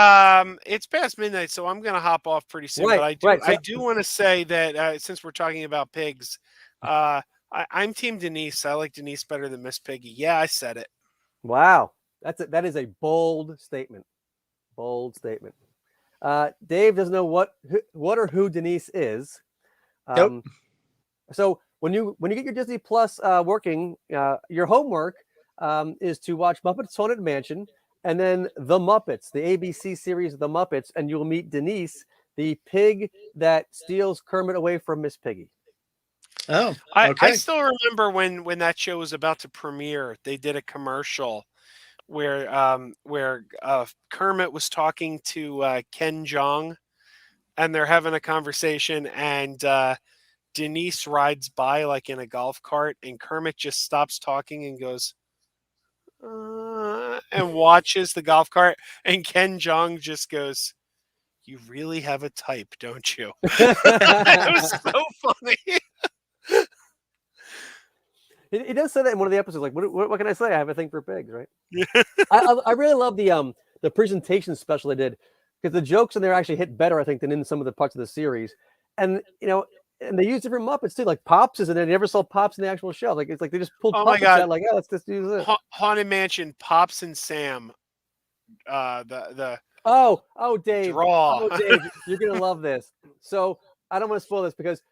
it's past midnight, so I'm going to hop off pretty soon. But I do want to say that since we're talking about pigs, I'm Team Denise. I like Denise better than Miss Piggy. Yeah, I said it. Wow, that is a bold statement. Bold statement. Dave doesn't know what or who Denise is. Nope. So when you get your Disney Plus working, your homework is to watch Muppets Haunted Mansion and then The Muppets, the ABC series of The Muppets, and you'll meet Denise, the pig that steals Kermit away from Miss Piggy. Oh, I okay. still remember when that show was about to premiere. They did a commercial where Kermit was talking to Ken Jeong, and they're having a conversation, and Denise rides by like in a golf cart, and Kermit just stops talking and goes, and watches the golf cart, and Ken Jeong just goes, "You really have a type, don't you?" It was so funny. He does say that in one of the episodes. Like, what can I say? I have a thing for pigs, right? Yeah. I really love the presentation special they did, because the jokes in there actually hit better, I think, than in some of the parts of the series. And and they use different Muppets too. Like Pops is in there. You never saw Pops in the actual show. Like it's like they just pulled Oh my puppets God. out. Like, yeah, let's just use this. Haunted Mansion, Pops and Sam. The Oh, Dave. draw. Oh, Dave, you're gonna love this. So I don't want to spoil this because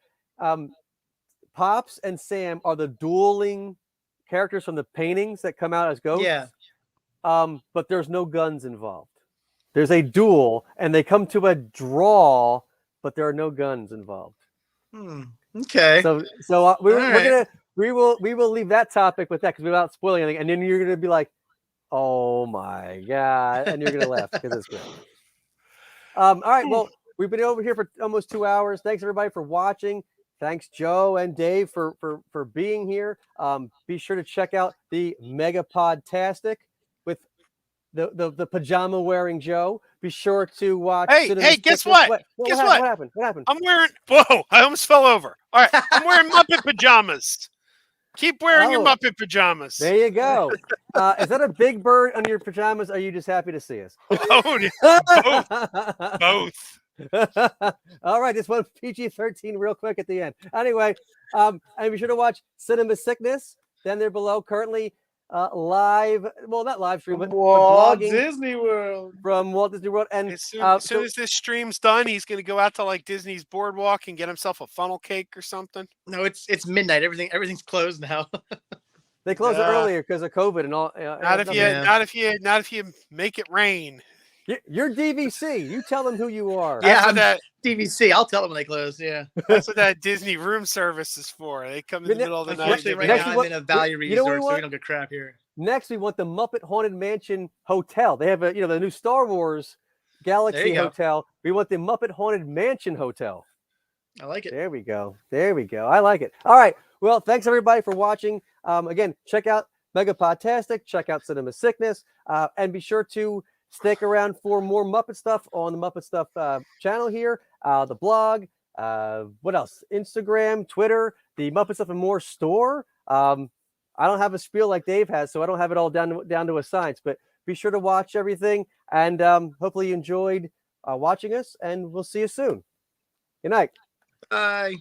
Pops and Sam are the dueling characters from the paintings that come out as ghosts. Yeah. But there's no guns involved. There's a duel, and they come to a draw, but there are no guns involved. Okay. So we will leave that topic with that, because without spoiling anything, and then you're gonna be like, oh my God, and you're gonna laugh because it's good. All right, well, we've been over here for almost 2 hours. Thanks everybody for watching. Thanks Joe and Dave for being here. Be sure to check out the Mega Podtastic with the pajama wearing Joe. Be sure to watch. Hey, guess what? Guess what? What happened? I'm wearing. Whoa! I almost fell over. All right, I'm wearing Muppet pajamas. Keep wearing your Muppet pajamas. There you go. Is that a big bird on your pajamas? Or are you just happy to see us? Both. All right, this one PG-13 real quick at the end. Anyway, and be sure to watch Cinema Sickness. Then they're below currently live. Well, not live stream, but Walt blogging Disney World. from Walt Disney World. And As soon as this stream's done, he's going to go out to like Disney's Boardwalk and get himself a funnel cake or something. No, it's midnight. Everything's closed now. they closed it earlier because of COVID and all. Not if you make it rain. You're DVC. You tell them who you are. Yeah, That's what I'm that DVC. I'll tell them when they close. Yeah. that's what that Disney room service is for. They come in the middle of the night. Unfortunately, right Next now we I'm in a value you know what we resort, so want? we don't get crap here. Next, we want the Muppet Haunted Mansion Hotel. They have the new Star Wars There Galaxy you go. Hotel. We want the Muppet Haunted Mansion Hotel. I like it. There we go. I like it. All right. Well, thanks everybody for watching. Again, check out Mega Podtastic. Check out Cinema Sickness. And be sure to stick around for more Muppet stuff on the Muppet Stuff channel here. The blog. What else? Instagram, Twitter, the Muppet Stuff and More store. I don't have a spiel like Dave has, so I don't have it all down to a science. But be sure to watch everything, and hopefully you enjoyed watching us. And we'll see you soon. Good night. Bye.